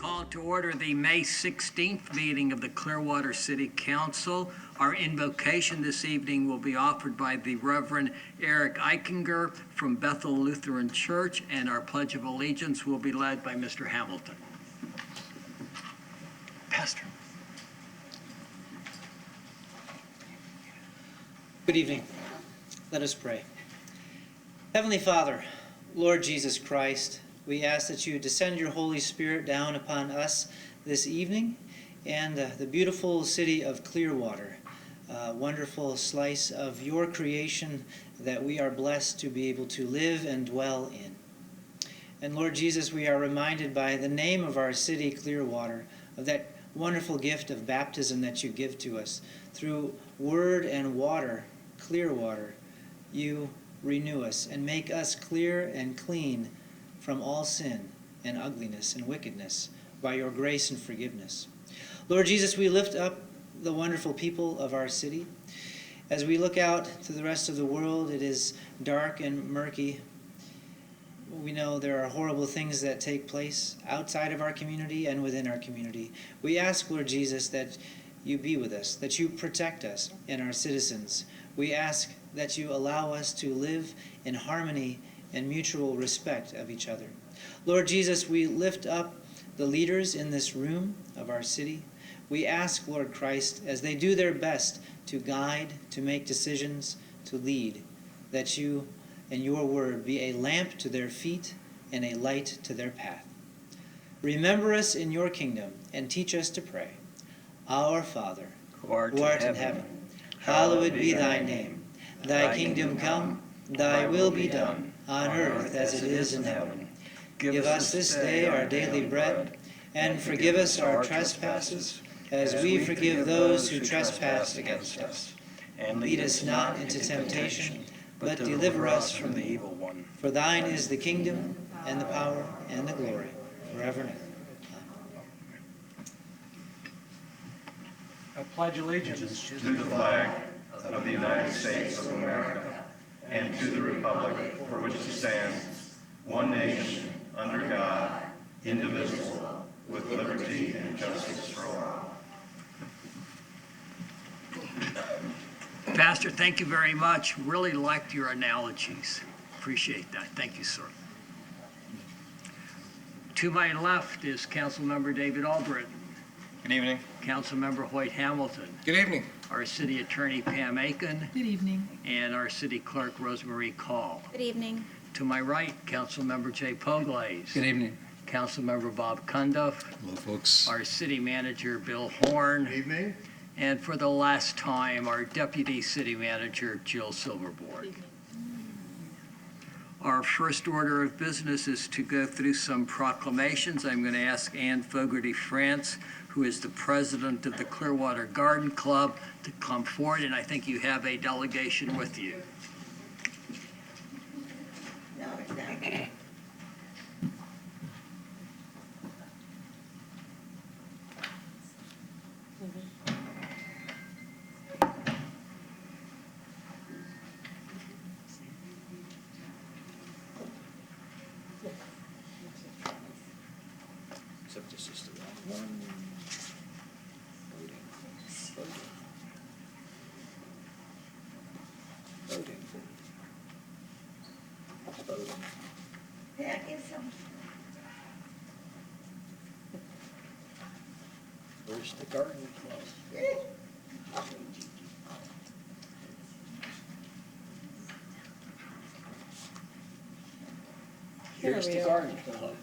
Call to order the May 16th meeting of the Clearwater City Council. Our invocation this evening will be offered by the Reverend Eric Eichinger from Bethel Lutheran Church, and our Pledge of Allegiance will be led by Mr. Hamilton. Pastor. Good evening. Let us pray. Heavenly Father, Lord Jesus Christ, we ask that you descend your Holy Spirit down upon us this evening and the beautiful city of Clearwater, a wonderful slice of your creation that we are blessed to be able to live and dwell in. And Lord Jesus, we are reminded by the name of our city, Clearwater, of that wonderful gift of baptism that you give to us. Through word and water, Clearwater, you renew us and make us clear and clean from all sin and ugliness and wickedness by your grace and forgiveness. Lord Jesus, we lift up the wonderful people of our city. As we look out to the rest of the world, it is dark and murky. We know there are horrible things that take place outside of our community and within our community. We ask, Lord Jesus, that you be with us, that you protect us and our citizens. We ask that you allow us to live in harmony and mutual respect of each other. Lord Jesus, we lift up the leaders in this room of our city. We ask, Lord Christ, as they do their best to guide, to make decisions, to lead, that you and your word be a lamp to their feet and a light to their path. Remember us in your kingdom and teach us to pray. Our Father, who art in heaven, hallowed be thy name. Thy kingdom come, thy will be done, on earth as it is in heaven. Give us this day our daily bread, and forgive us our trespasses, as we forgive those who trespass against us. And lead us not into temptation, but deliver us from the evil one. For thine is the kingdom, and the power, and the glory, forever and ever. I pledge allegiance to the flag of the United States of America and to the republic for which it stands, one nation, under God, indivisible, with liberty and justice for all. Pastor, thank you very much. Really liked your analogies. Appreciate that. Thank you, sir. To my left is Councilmember David Albritton. Good evening. Councilmember Hoyt Hamilton. Good evening. Our City Attorney Pam Aiken. Good evening. And our City Clerk Rosemarie Call. Good evening. To my right, Councilmember Jay Poglaze. Good evening. Councilmember Bob Cundiff. Hello, folks. Our City Manager Bill Horn. Good evening. And for the last time, our Deputy City Manager Jill Silverboard. Our first order of business is to go through some proclamations. I'm going to ask Ann Fogarty France, who is the president of the Clearwater Garden Club, to come forward, and I think you have a delegation with you. Except this is the wrong one. Voting. Where's the garden club? Here's the garden club.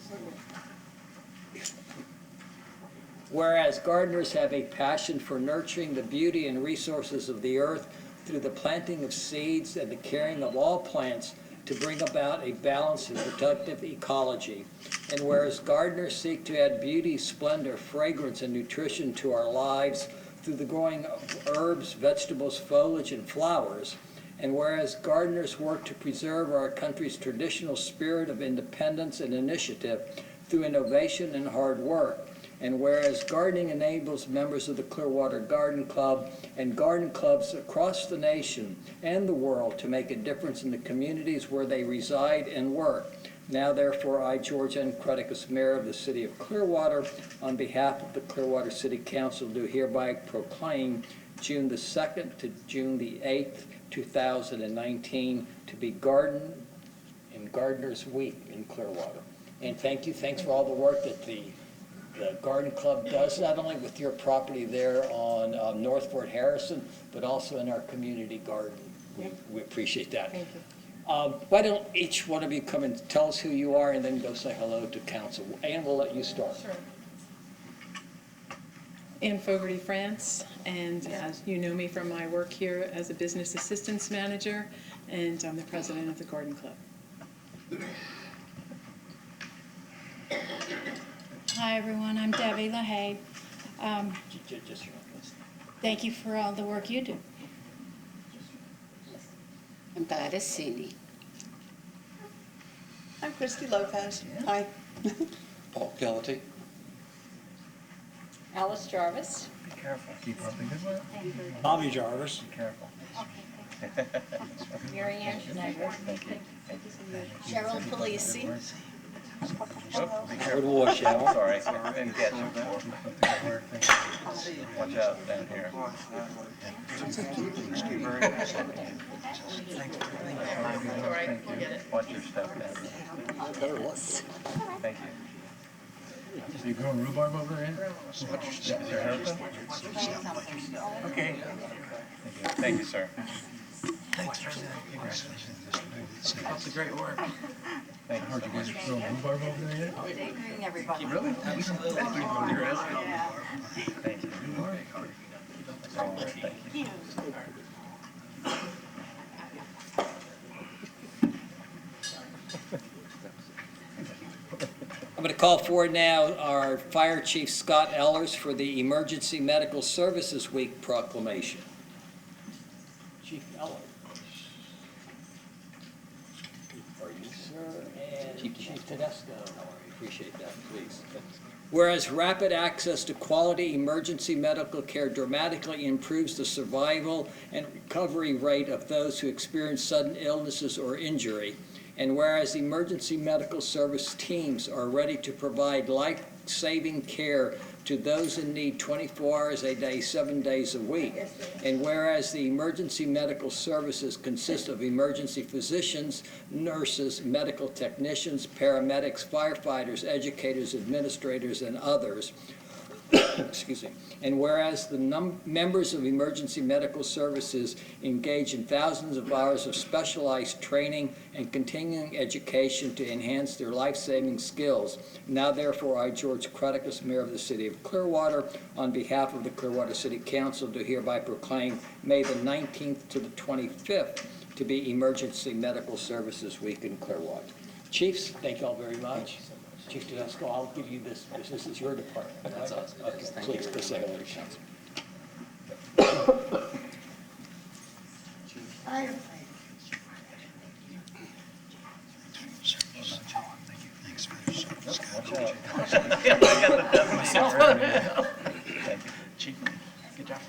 Whereas gardeners have a passion for nurturing the beauty and resources of the earth through the planting of seeds and the caring of all plants to bring about a balanced and productive ecology. And whereas gardeners seek to add beauty, splendor, fragrance, and nutrition to our lives through the growing of herbs, vegetables, foliage, and flowers, and whereas gardeners work to preserve our country's traditional spirit of independence and initiative through innovation and hard work, and whereas gardening enables members of the Clearwater Garden Club and garden clubs across the nation and the world to make a difference in the communities where they reside and work, Now therefore, I, George N. Creticus, Mayor of the City of Clearwater, on behalf of the Clearwater City Council, do hereby proclaim June the 2nd to June the 8th, 2019, to be Gardeners Week in Clearwater. And thanks for all the work that the Garden Club does, not only with your property there on North Fort Harrison, but also in our community garden. We appreciate that. Thank you. Why don't each one of you come and tell us who you are and then go say hello to council. Ann, we'll let you start. Sure. Ann Fogarty, France, and as you know me from my work here as a business assistance manager, and I'm the president of the Garden Club. Hi, everyone. I'm Debbie LaHaye. Just your list. Thank you for all the work you do. And that is Cindy. I'm Christy Lopez. Hi. Paul Kelly. Alice Jarvis. Be careful. Keep up the good way. Bobby Jarvis. Be careful. Mary Ann Schneider. Cheryl Polisi. Be Good careful. washout. Sorry, didn't catch you before. Watch out down here. Watch your step down. Thank you. Are you growing rhubarb over there? Is there haircut? Okay. Thank you, sir. Keep up the great work. Thank you. Heard you guys are growing rhubarb over there yet? Good evening, everybody. Really? Absolutely. Thank you. Thank you. Thank you. I'm going to call forward now our Fire Chief Scott Ellers for the Emergency Medical Services Week proclamation. Chief Ellers. Are you, sir? And Chief Tedesco. Appreciate that, please. Whereas rapid access to quality emergency medical care dramatically improves the survival and recovery rate of those who experience sudden illnesses or injury, and whereas emergency medical service teams are ready to provide life-saving care to those in need 24 hours a day, 7 days a week, and whereas the emergency medical services consist of emergency physicians, nurses, medical technicians, paramedics, firefighters, educators, administrators, and others, excuse me. And whereas the members of emergency medical services engage in thousands of hours of specialized training and continuing education to enhance their life-saving skills, now therefore I, George Creticus, Mayor of the City of Clearwater, on behalf of the Clearwater City Council, do hereby proclaim May the 19th to the 25th to be Emergency Medical Services Week in Clearwater. Chiefs, thank you all very much. Chief Tedesco, I'll give you this. This is your department. That's awesome. Okay, please go say hello to council. Chief, good job.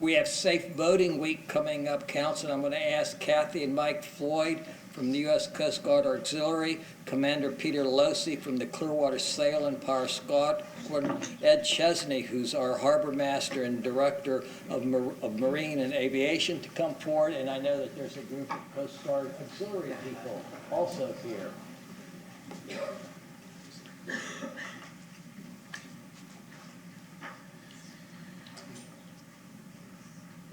We have Safe Boating Week coming up, Council. I'm going to ask Kathy and Mike Floyd from the U.S. Coast Guard Auxiliary, Commander Peter Losey from the Clearwater Sail and Power Squadron, Ed Chesney, who's our Harbor Master and Director of Marine and Aviation, to come forward. And I know that there's a group of Coast Guard Auxiliary people also here.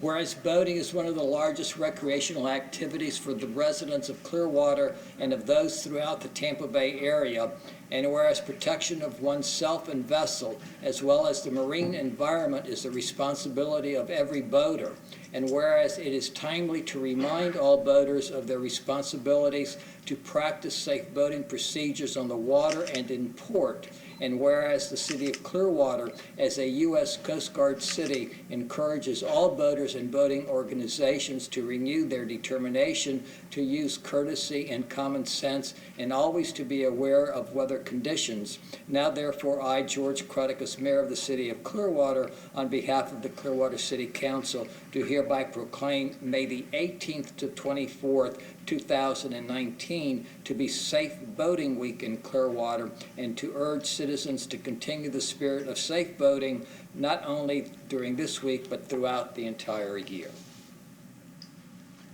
Whereas boating is one of the largest recreational activities for the residents of Clearwater and of those throughout the Tampa Bay area, and whereas protection of oneself and vessel, as well as the marine environment, is the responsibility of every boater, and whereas it is timely to remind all boaters of their responsibilities to practice safe boating procedures on the water and in port, and whereas the City of Clearwater, as a U.S. Coast Guard city, encourages all boaters and boating organizations to renew their determination to use courtesy and common sense and always to be aware of whether conditions. Now therefore, I, George Crudicus, Mayor of the City of Clearwater, on behalf of the Clearwater City Council, do hereby proclaim May the 18th to 24th, 2019 to be Safe Boating Week in Clearwater, and to urge citizens to continue the spirit of safe boating not only during this week but throughout the entire year.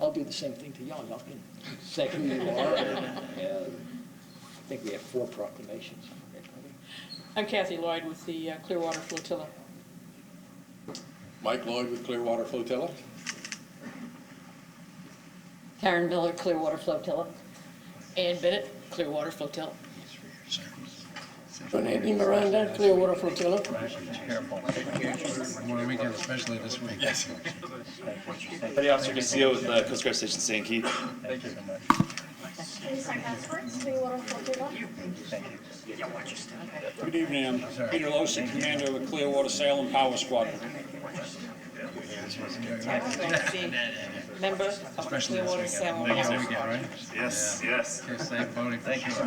I'll do the same thing to y'all. Y'all can say who you are. I think we have 4 proclamations. I'm Kathy Lloyd with the Clearwater Flotilla. Mike Lloyd with Clearwater Flotilla. Karen Miller, Clearwater Flotilla. Ann Bennett, Clearwater Flotilla. Andy Miranda, Clearwater Flotilla. Memorial Weekend, especially this week. Yes. Petty Officer Castillo with Coast Guard Station St. Keith. Thank you so much. Good evening, I'm Peter Losey, Commander of the Clearwater Sail and Power Squadron. Member of Clearwater Sail and Power Squadron. Right? Yes, yes. Okay, safe boating for sure.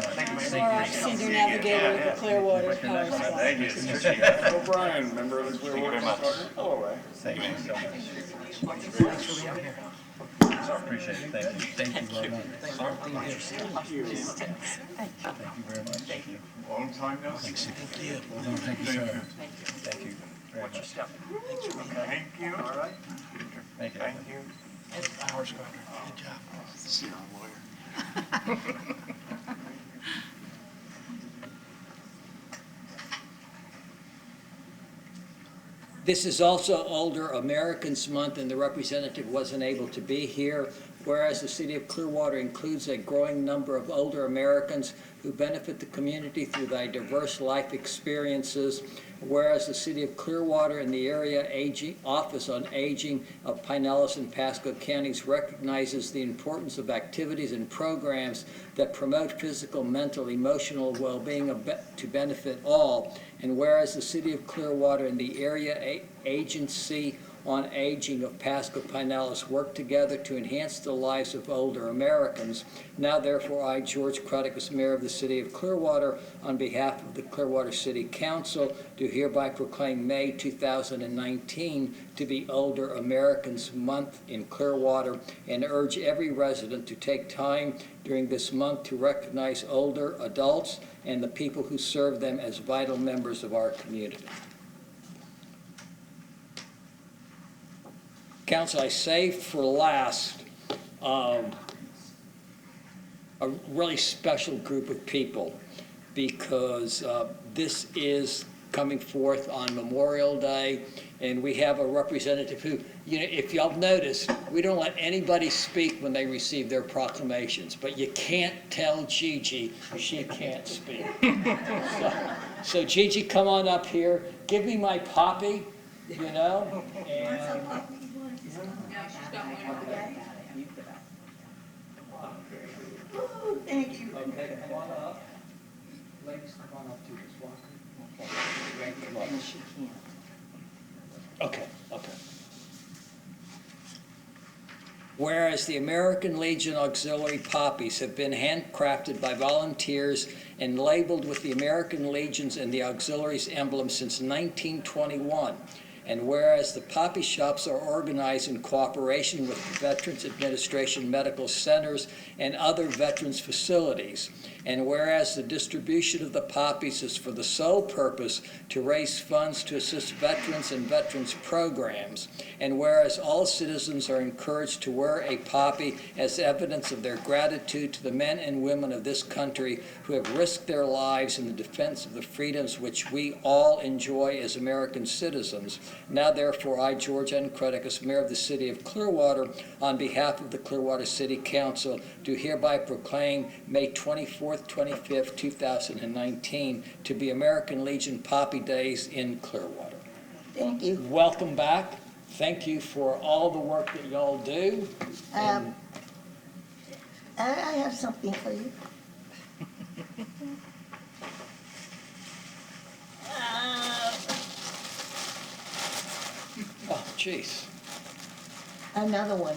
Laura, Senior Navigator with the Clearwater Power Squadron. Thank you. O'Brien, member of the Clearwater Squadron. Hello, Ray. Thank you so much. Appreciate it. Thank you very much. Thank you very much. Thank you. Long time now? Thanks. Thank you. Well done. Thank you, sir. Thank you very much. Thank you. All right. Thank you. Thank you. Power Squadron. Good job. See you, lawyer. This is also Older Americans Month, and the representative wasn't able to be here. Whereas the City of Clearwater includes a growing number of older Americans who benefit the community through their diverse life experiences. Whereas the City of Clearwater and the Area Office on Aging of Pinellas and Pasco Counties recognizes the importance of activities and programs that promote physical, mental, emotional well-being to benefit all. And whereas the City of Clearwater and the Area Agency on Aging of Pasco Pinellas work together to enhance the lives of older Americans. Now therefore, I, George Crudicus, Mayor of the City of Clearwater, on behalf of the Clearwater City Council, do hereby proclaim May 2019 to be Older Americans Month in Clearwater, and urge every resident to take time during this month to recognize older adults and the people who serve them as vital members of our community. Council, I saved for last a really special group of people, because this is coming forth on Memorial Day, and we have a representative who, if y'all notice, we don't let anybody speak when they receive their proclamations, but you can't tell Gigi she can't speak. So Gigi, come on up here. Give me my poppy, and Thank you. okay, come on up. Ladies, come on up to this one. Okay. Whereas the American Legion Auxiliary poppies have been handcrafted by volunteers and labeled with the American Legion's and the Auxiliaries emblem since 1921. And whereas the poppy shops are organized in cooperation with the Veterans Administration medical centers and other veterans facilities. And whereas the distribution of the poppies is for the sole purpose to raise funds to assist veterans and veterans programs. And whereas all citizens are encouraged to wear a poppy as evidence of their gratitude to the men and women of this country who have risked their lives in the defense of the freedoms which we all enjoy as American citizens. Now therefore, I, George N. Crudicus, Mayor of the City of Clearwater, on behalf of the Clearwater City Council, do hereby proclaim May 24th, 25th, 2019 to be American Legion Poppy Days in Clearwater. Thank you. Welcome back. Thank you for all the work that y'all do. I have something for you. Oh, jeez. Another one.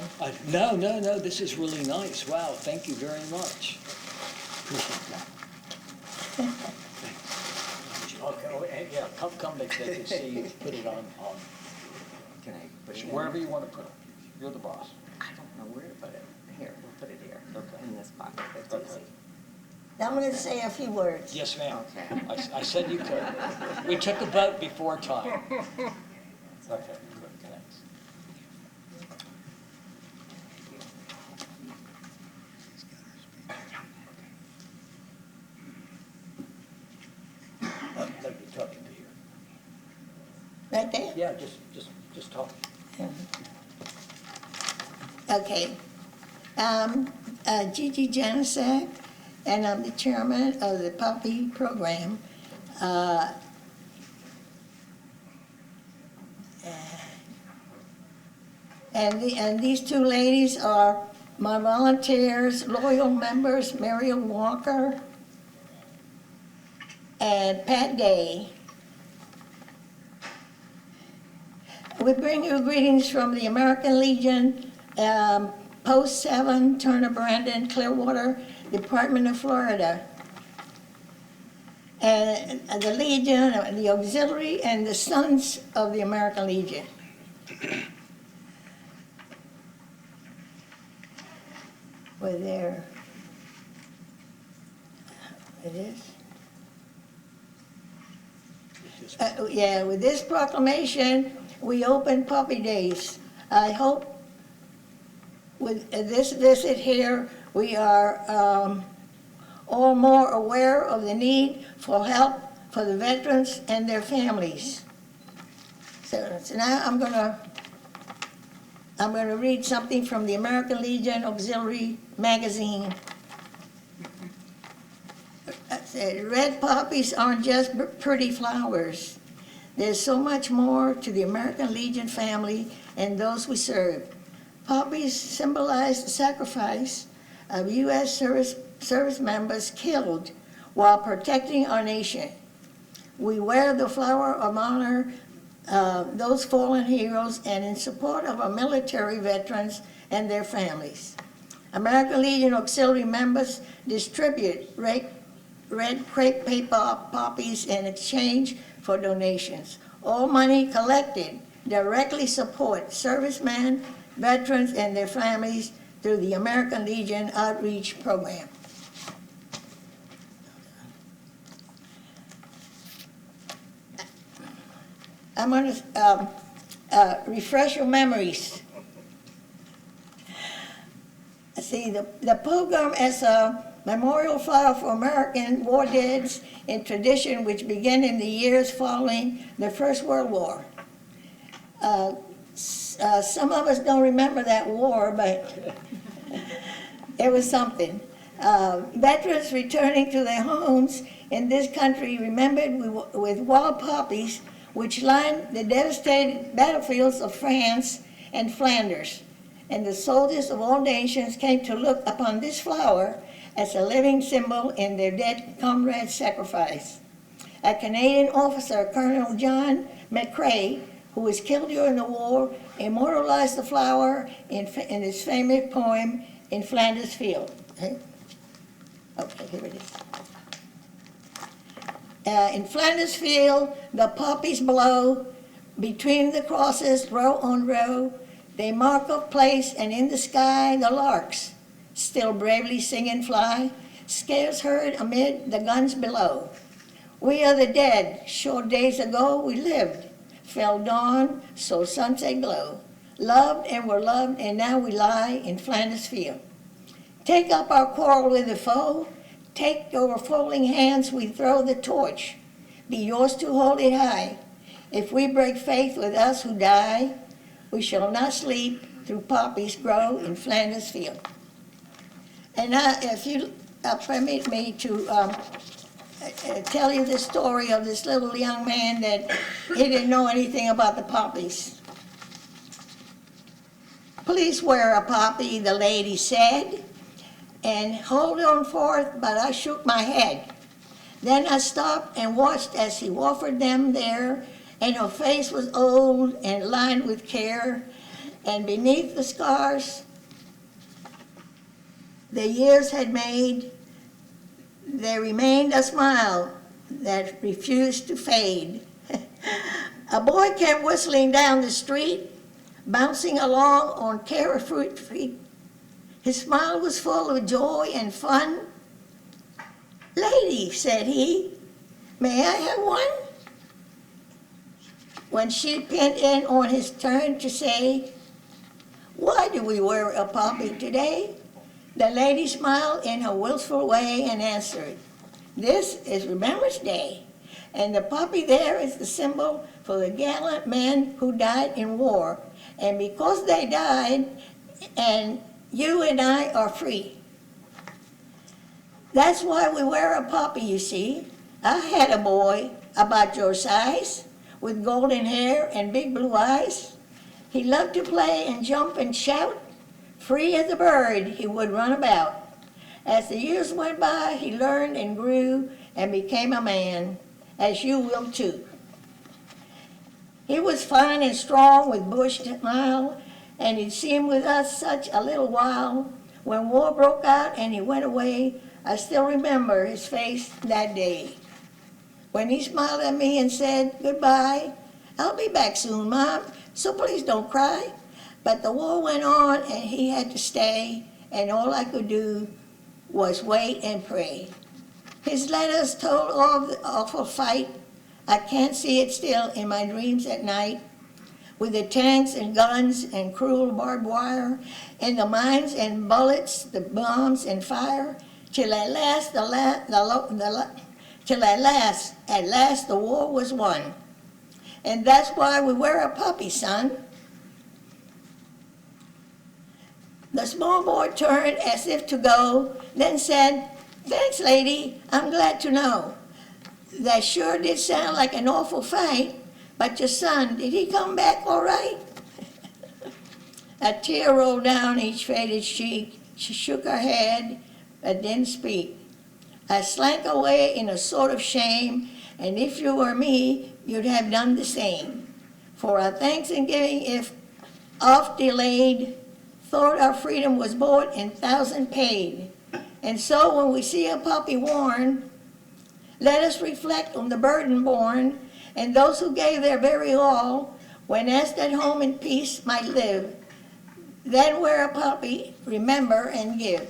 No, this is really nice. Wow, thank you very much. Appreciate that. come they could see you put it on Can I put it in? wherever you want to put it. You're the boss. I don't know where to put it. Here, we'll put it here, in this pocket, that's Okay. easy. I'm going to say a few words. Yes, ma'am. Okay. I said you could. We took a vote before time. Okay, good, thanks. They'll be talking to you. Right there? Yeah, just talk. Okay. Gigi Janicek, and I'm the chairman of the puppy program. And these two ladies are my volunteers, loyal members, Mariel Walker and Pat Gay. We bring you greetings from the American Legion, Post 7, Turner Brandon, Clearwater, Department of Florida. And the Legion, the Auxiliary, and the Sons of the American Legion. We're there. It is. Yeah, with this proclamation, we open Puppy Days. I hope with this visit here, we are all more aware of the need for help for the veterans and their families. So now I'm gonna read something from the American Legion Auxiliary magazine. It said, red poppies aren't just pretty flowers. There's so much more to the American Legion family and those we serve. Poppies symbolize the sacrifice of U.S. service members killed while protecting our nation. We wear the flower of honor those fallen heroes and in support of our military veterans and their families. American Legion Auxiliary members distribute red crepe paper poppies in exchange for donations. All money collected directly supports servicemen, veterans, and their families through the American Legion Outreach Program. I'm going to refresh your memories. See, the program is a memorial flower for American war deads in tradition which began in the years following the First World War. Some of us don't remember that war, but it was something. Veterans returning to their homes in this country remembered with wild poppies which lined the devastated battlefields of France and Flanders. And the soldiers of all nations came to look upon this flower as a living symbol in their dead comrades' sacrifice. A Canadian officer, Colonel John McCrae, who was killed during the war, immortalized the flower in his famous poem, In Flanders Field. Okay, here it is. In Flanders Field, the poppies blow, between the crosses, row on row, they mark a place, and in the sky, the larks, still bravely sing and fly, scarce heard amid the guns below. We are the dead, short days ago we lived, fell dawn, so sunset glow, loved and were loved, and now we lie in Flanders Field. Take up our quarrel with the foe, take your folding hands, we throw the torch, be yours to hold it high. If we break faith with us who die, we shall not sleep through poppies grow in Flanders Field. And now, if you permit me to tell you the story of this little young man that he didn't know anything about the poppies. Please wear a poppy, the lady said, and hold on forth, but I shook my head. Then I stopped and watched as he offered them there, and her face was old and lined with care, and beneath the scars the years had made, there remained a smile that refused to fade. A boy came whistling down the street, bouncing along on carefree feet. His smile was full of joy and fun. "Lady," said he, "may I have one?" When she pinned in on his turn to say, "Why do we wear a poppy today?" the lady smiled in her willful way and answered, "This is Remembrance Day, and the poppy there is the symbol for the gallant men who died in war. And because they died, and you and I are free. That's why we wear a poppy, you see. I had a boy about your size, with golden hair and big blue eyes. He loved to play and jump and shout. Free as a bird, he would run about. As the years went by, he learned and grew and became a man, as you will too. He was fine and strong with bushed smile, and he'd seemed with us such a little while. When war broke out and he went away, I still remember his face that day. When he smiled at me and said, "Goodbye, I'll be back soon, Mom, so please don't cry." But the war went on and he had to stay, and all I could do was wait and pray. His letters told of the awful fight. I can't see it still in my dreams at night, with the tanks and guns and cruel barbed wire, and the mines and bullets, the bombs and fire, till at last the war was won. And that's why we wear a poppy, son. The small boy turned as if to go, then said, "Thanks, lady, I'm glad to know. That sure did sound like an awful fight, but your son, did he come back all right?" A tear rolled down each faded cheek. She shook her head, but didn't speak. I slank away in a sort of shame, and if you were me, you'd have done the same. For our Thanksgiving, if oft delayed, thought our freedom was bought and thousand paid. And so when we see a poppy worn, let us reflect on the burden borne, and those who gave their very all, when asked at home in peace, might live. Then wear a poppy, remember and give.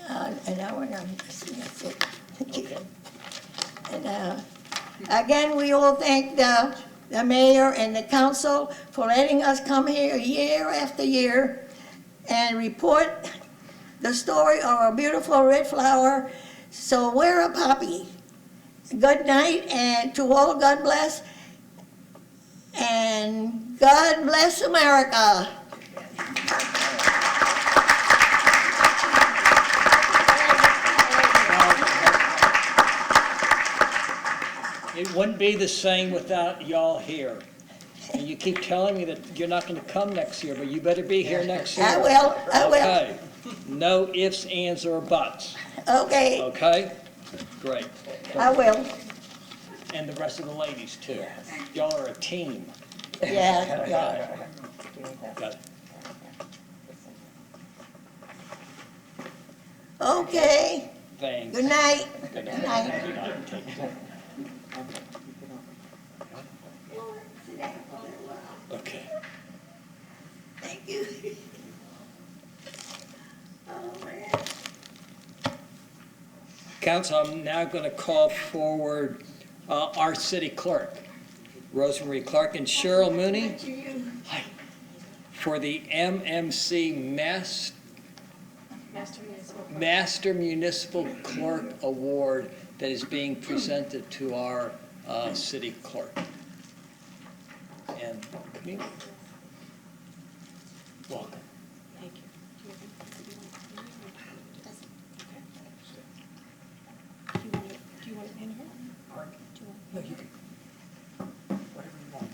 And now we're done. That's it. Thank you. And again, we all thank the mayor and the council for letting us come here year after year and report the story of our beautiful red flower. So wear a poppy. Good night, and to all, God bless, and God bless America. It wouldn't be the same without y'all here. And you keep telling me that you're not going to come next year, but you better be here next year. I will. Okay. No ifs, ands, or buts. Okay, Okay? Great. I will. And the rest of the ladies, too. Y'all are a team. Yeah. Got it. Okay, Thanks. good night. Good Good night. night. Good night. Take care. Okay. Thank you. Oh, man. Council, I'm now going to call forward our city clerk, Rosemary Clark, and Cheryl Mooney for the MMC Master Municipal Clerk Award that is being presented to our city clerk. And come here. Welcome. Thank you. Do you want to pin her? No, you can. Whatever you want.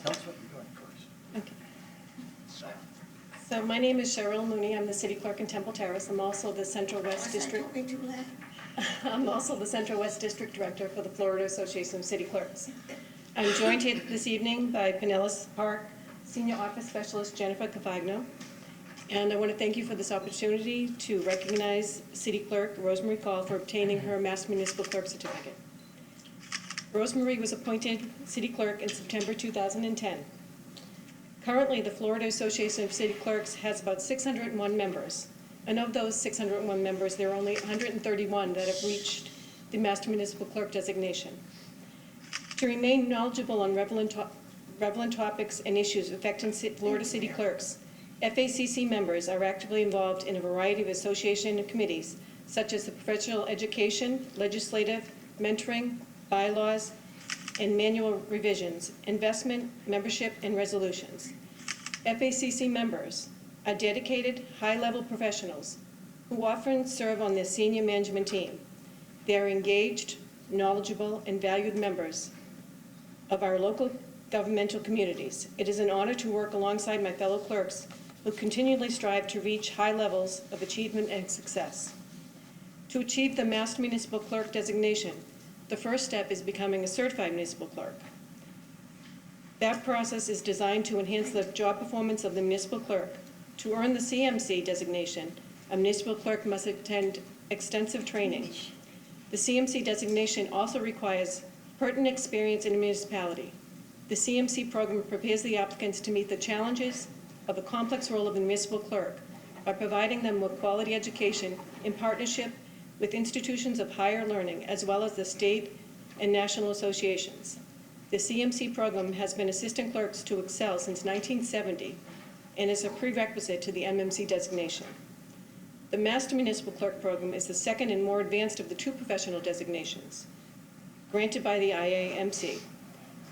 Tell us what you're doing first. Okay. So my name is Cheryl Mooney. I'm the city clerk in Temple Terrace. I'm also the Central West District. I'm also the Central West District Director for the Florida Association of City Clerks. I'm joined here this evening by Pinellas Park Senior Office Specialist Jennifer Cafagno. And I want to thank you for this opportunity to recognize City Clerk Rosemary Call for obtaining her Mass Municipal Clerk Certificate. Rosemarie was appointed city clerk in September 2010. Currently, the Florida Association of City Clerks has about 601 members. And of those 601 members, there are only 131 that have reached the Master Municipal Clerk designation. To remain knowledgeable on relevant topics and issues affecting Florida city clerks, FACC members are actively involved in a variety of association and committees, such as the professional education, legislative, mentoring, bylaws, and manual revisions, investment, membership, and resolutions. FACC members are dedicated, high-level professionals who often serve on the senior management team. They are engaged, knowledgeable, and valued members of our local governmental communities. It is an honor to work alongside my fellow clerks who continually strive to reach high levels of achievement and success. To achieve the Master Municipal Clerk designation, the first step is becoming a certified municipal clerk. That process is designed to enhance the job performance of the municipal clerk. To earn the CMC designation, a municipal clerk must attend extensive training. The CMC designation also requires pertinent experience in a municipality. The CMC program prepares the applicants to meet the challenges of the complex role of a municipal clerk by providing them with quality education in partnership with institutions of higher learning, as well as the state and national associations. The CMC program has been assistant clerks to excel since 1970 and is a prerequisite to the MMC designation. The Master Municipal Clerk program is the second and more advanced of the two professional designations granted by the IAMC.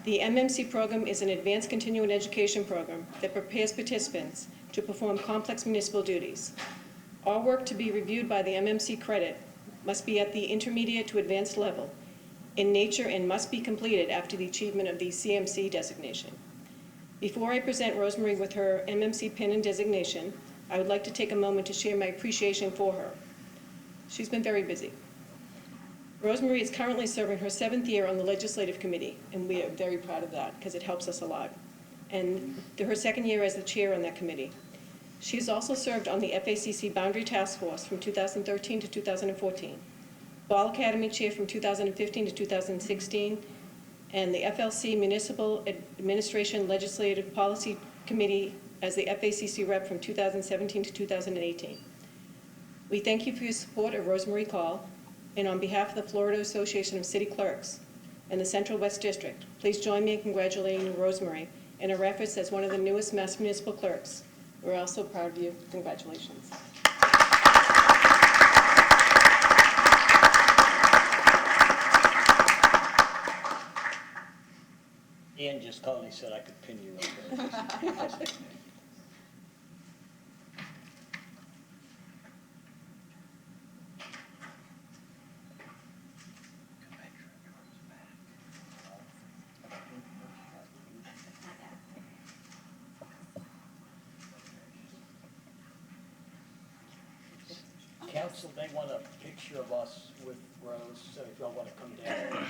The MMC program is an advanced continuing education program that prepares participants to perform complex municipal duties. All work to be reviewed by the MMC credit must be at the intermediate to advanced level in nature and must be completed after the achievement of the CMC designation. Before I present Rosemarie with her MMC pin and designation, I would like to take a moment to share my appreciation for her. She's been very busy. Rosemarie is currently serving her 7th year on the Legislative Committee, and we are very proud of that because it helps us a lot. And her 2nd year as the chair on that committee. She has also served on the FACC Boundary Task Force from 2013 to 2014, Ball Academy Chair from 2015 to 2016, and the FLC Municipal Administration Legislative Policy Committee as the FACC rep from 2017 to 2018. We thank you for your support of Rosemarie Call, and on behalf of the Florida Association of City Clerks and the Central West District, please join me in congratulating Rosemarie in her efforts as one of the newest Mass Municipal Clerks. We're also proud of you. Congratulations. Ian just called and he said I could pin you right there. Council, they want a picture of us with Rose, so if y'all want to come down.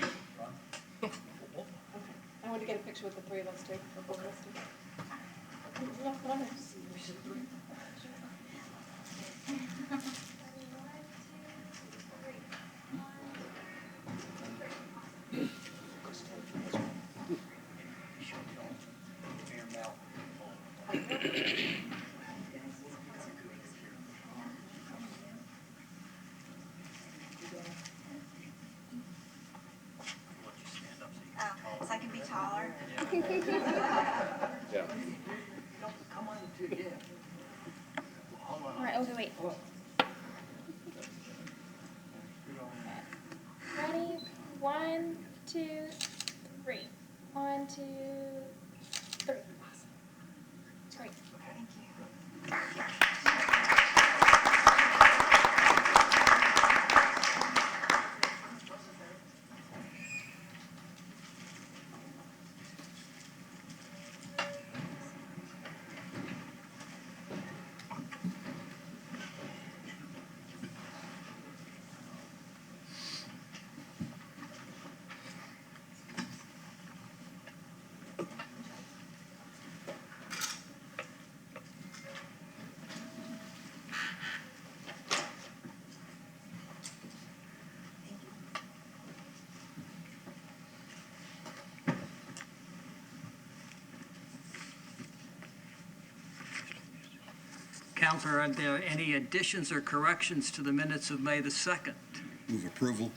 I want to get a picture with the three of us too, or both of us too. So I can be taller. Yeah. All right, okay, wait. Ready? 1, 2, 3. 1, 2, 3. Awesome. Great. Thank you. Counselor, are there any additions or corrections to the minutes of May the 2nd? Move approval.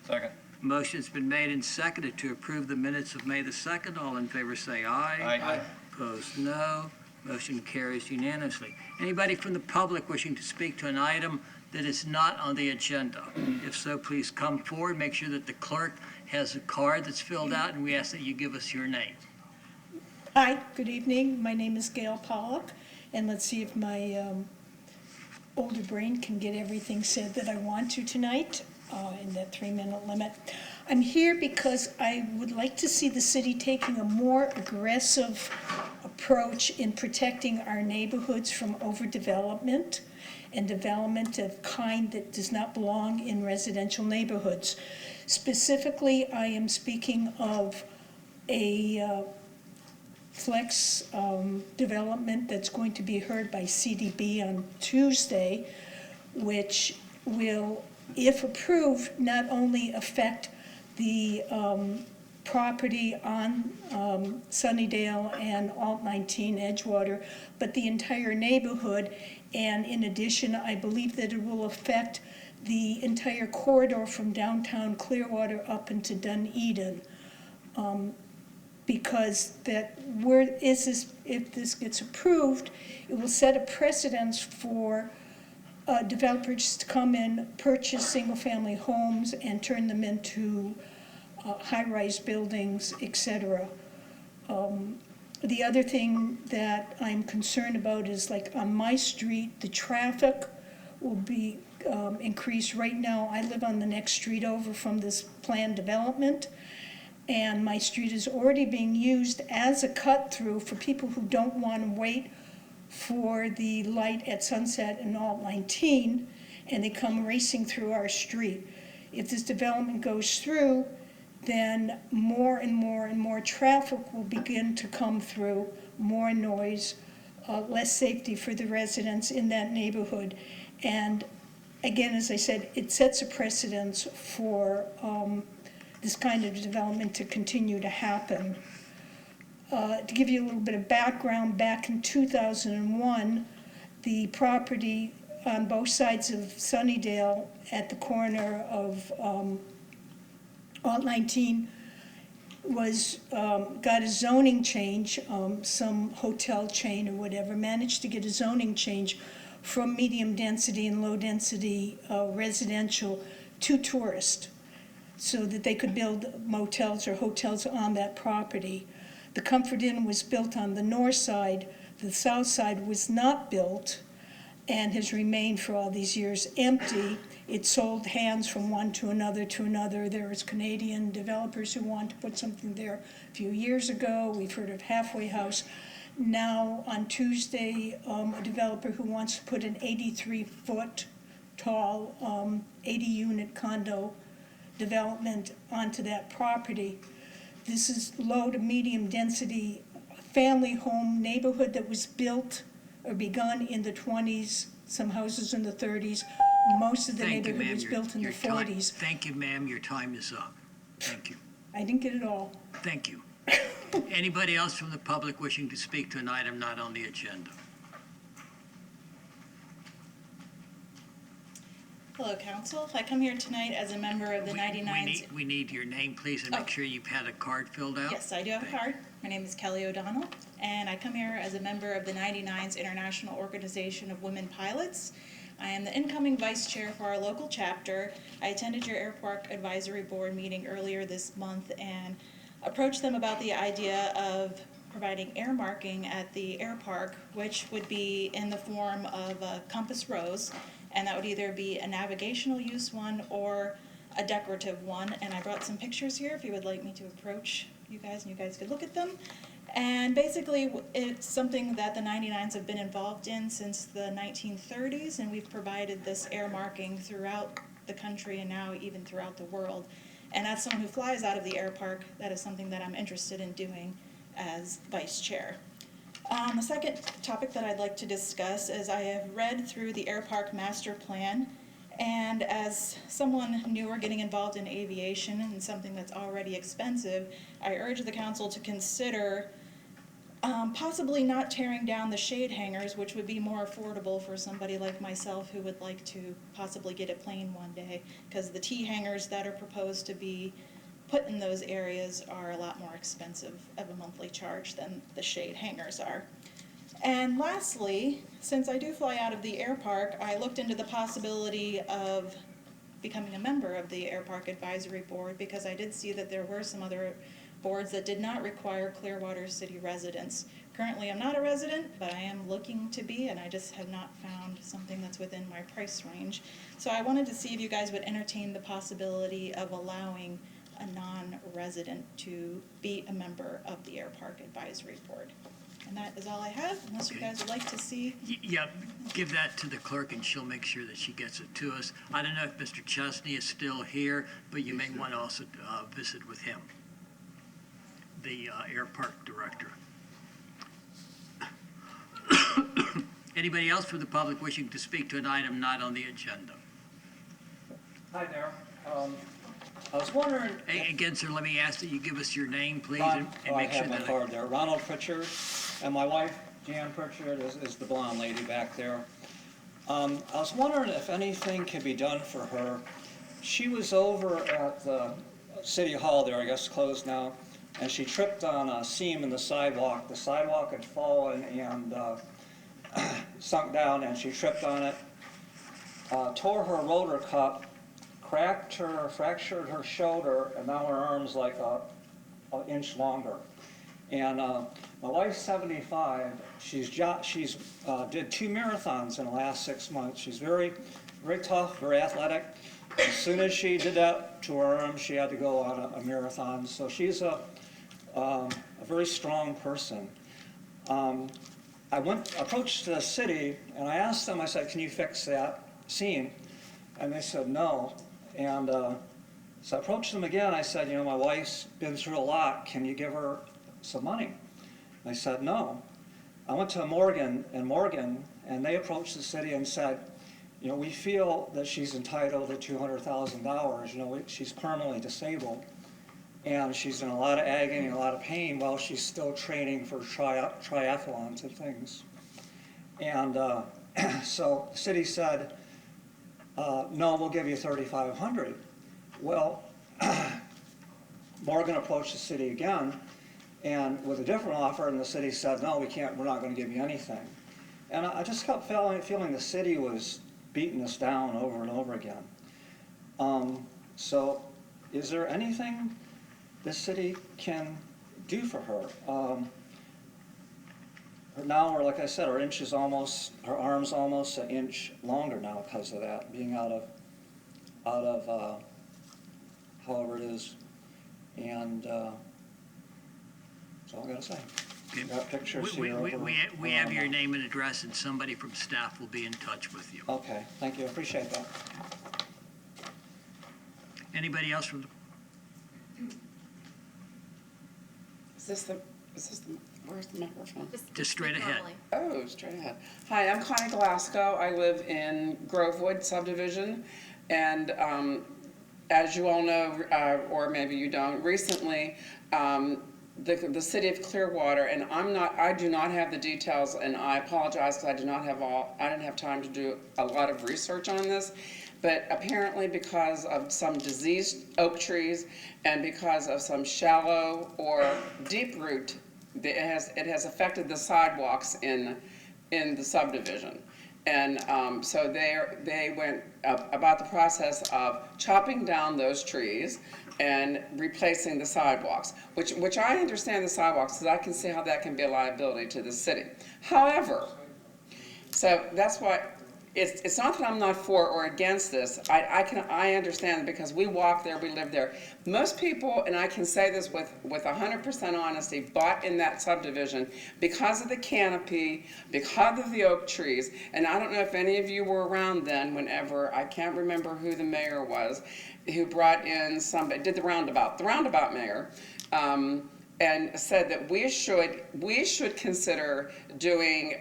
Second. Motion's been made and seconded to approve the minutes of May the 2nd. All in favor say aye. Aye. Opposed, no. Motion carries unanimously. Anybody from the public wishing to speak to an item that is not on the agenda? If so, please come forward. Make sure that the clerk has a card that's filled out, and we ask that you give us your name. Hi, good evening. My name is Gail Pollock, and let's see if my older brain can get everything said that I want to tonight in that 3-minute limit. I'm here because I would like to see the city taking a more aggressive approach in protecting our neighborhoods from overdevelopment and development of kind that does not belong in residential neighborhoods. Specifically, I am speaking of a flex development that's going to be heard by CDB on Tuesday, which will, if approved, not only affect the property on Sunnydale and Alt 19 Edgewater, but the entire neighborhood. And in addition, I believe that it will affect the entire corridor from downtown Clearwater up into Dunedin. Because if this gets approved, it will set a precedence for developers to come in, purchase single-family homes, and turn them into high-rise buildings, etc. The other thing that I'm concerned about is, like, on my street, the traffic will be increased. Right now, I live on the next street over from this planned development, and my street is already being used as a cut-through for people who don't want to wait for the light at Sunset and Alt 19, and they come racing through our street. If this development goes through, then more and more and more traffic will begin to come through, more noise, less safety for the residents in that neighborhood. And again, as I said, it sets a precedence for this kind of development to continue to happen. To give you a little bit of background, back in 2001, the property on both sides of Sunnydale at the corner of Alt 19 got a zoning change. Some hotel chain or whatever managed to get a zoning change from medium density and low density residential to tourist, so that they could build motels or hotels on that property. The Comfort Inn was built on the north side. The south side was not built and has remained for all these years empty. It sold hands from one to another to another. There was Canadian developers who wanted to put something there a few years ago. We've heard of Halfway House. Now, on Tuesday, a developer who wants to put an 83-foot tall, 80-unit condo development onto that property. This is low to medium density family home neighborhood that was built or begun in the 20s, some houses in the 30s. Most of the neighborhood was built in the 40s. Thank you, ma'am. Your time is up. Thank you. I didn't get it all. Thank you. Anybody else from the public wishing to speak to an item not on the agenda? Hello, Council. I come here tonight as a member of the 99s. We need your name, please, and make sure you've had a card filled out. Yes, I do have a card. My name is Kelly O'Donnell, and I come here as a member of the 99s International Organization of Women Pilots. I am the incoming vice chair for our local chapter. I attended your Air Park Advisory Board meeting earlier this month and approached them about the idea of providing air marking at the air park, which would be in the form of a compass rose, and that would either be a navigational use one or a decorative one. And I brought some pictures here if you would like me to approach you guys and you guys could look at them. And basically, it's something that the 99s have been involved in since the 1930s, and we've provided this air marking throughout the country and now even throughout the world. And as someone who flies out of the air park, that is something that I'm interested in doing as vice chair. The second topic that I'd like to discuss is I have read through the Air Park Master Plan, and as someone newer getting involved in aviation and something that's already expensive, I urge the council to consider Possibly not tearing down the shade hangers, which would be more affordable for somebody like myself who would like to possibly get it plain one day, because the T hangers that are proposed to be put in those areas are a lot more expensive of a monthly charge than the shade hangers are. And lastly, since I do fly out of the air park, I looked into the possibility of becoming a member of the Air Park Advisory Board, because I did see that there were some other boards that did not require Clearwater City residents. Currently, I'm not a resident, but I am looking to be, and I just have not found something that's within my price range. So I wanted to see if you guys would entertain the possibility of allowing a non-resident to be a member of the Air Park Advisory Board. And that is all I have, unless you guys would like to see. Yeah, give that to the clerk and she'll make sure that she gets it to us. I don't know if Mr. Chesney is still here, but you may want to also visit with him, the Air Park Director. Anybody else from the public wishing to speak to an item not on the agenda? Hi there. I was wondering. Again, sir, let me ask that you give us your name, please, Ron, and make sure I have my that card there. Ronald Pritchard, and my wife, Jan Pritchard, is the blonde lady back there. I was wondering if anything could be done for her. She was over at the City Hall there, I guess closed now, and she tripped on a seam in the sidewalk. The sidewalk had fallen and sunk down, and she tripped on it, tore her rotor cup, fractured her shoulder, and now her arm's like an inch longer. And my wife's 75. She's did 2 marathons in the last 6 months. She's very, very tough, very athletic. As soon as she did that to her arm, she had to go on a marathon. So she's a very strong person. I approached the city and I asked them, I said, can you fix that seam? And they said no. And so I approached them again. I said, you know, my wife's been through a lot. Can you give her some money? They said no. I went to Morgan, and they approached the city and said, you know, we feel that she's entitled to $200,000. You know, she's permanently disabled, and she's in a lot of agony and a lot of pain while she's still training for triathlons and things. And so the city said, no, we'll give you $3,500. Well, Morgan approached the city again and with a different offer, and the city said, no, we can't, we're not going to give you anything. And I just kept feeling the city was beating us down over and over again. So is there anything the city can do for her? Now, or like I said, her arm's almost an inch longer now because of that, being out of however it is. And that's all I gotta say. Okay. Got pictures We here. we have your name and address, and somebody from staff will be in touch with you. Okay, thank you, appreciate that. Anybody else from the? Where's the microphone? Just straight ahead. Oh, straight ahead. Hi, I'm Connie Glasgow. I live in Grovewood subdivision, and as you all know, or maybe you don't, recently the city of Clearwater, and I do not have the details, and I apologize because I didn't have time to do a lot of research on this. But apparently because of some diseased oak trees and because of some shallow or deep root, it has affected the sidewalks in the subdivision. And so they went about the process of chopping down those trees and replacing the sidewalks, which I understand the sidewalks, because I can see how that can be a liability to the city. However, so that's why it's not that I'm not for or against this. I understand, because we walk there, we live there. Most people, and I can say this with 100% honesty, bought in that subdivision because of the canopy, because of the oak trees. And I don't know if any of you were around then, whenever, I can't remember who the mayor was, who brought in somebody, did the roundabout mayor, and said that we should consider doing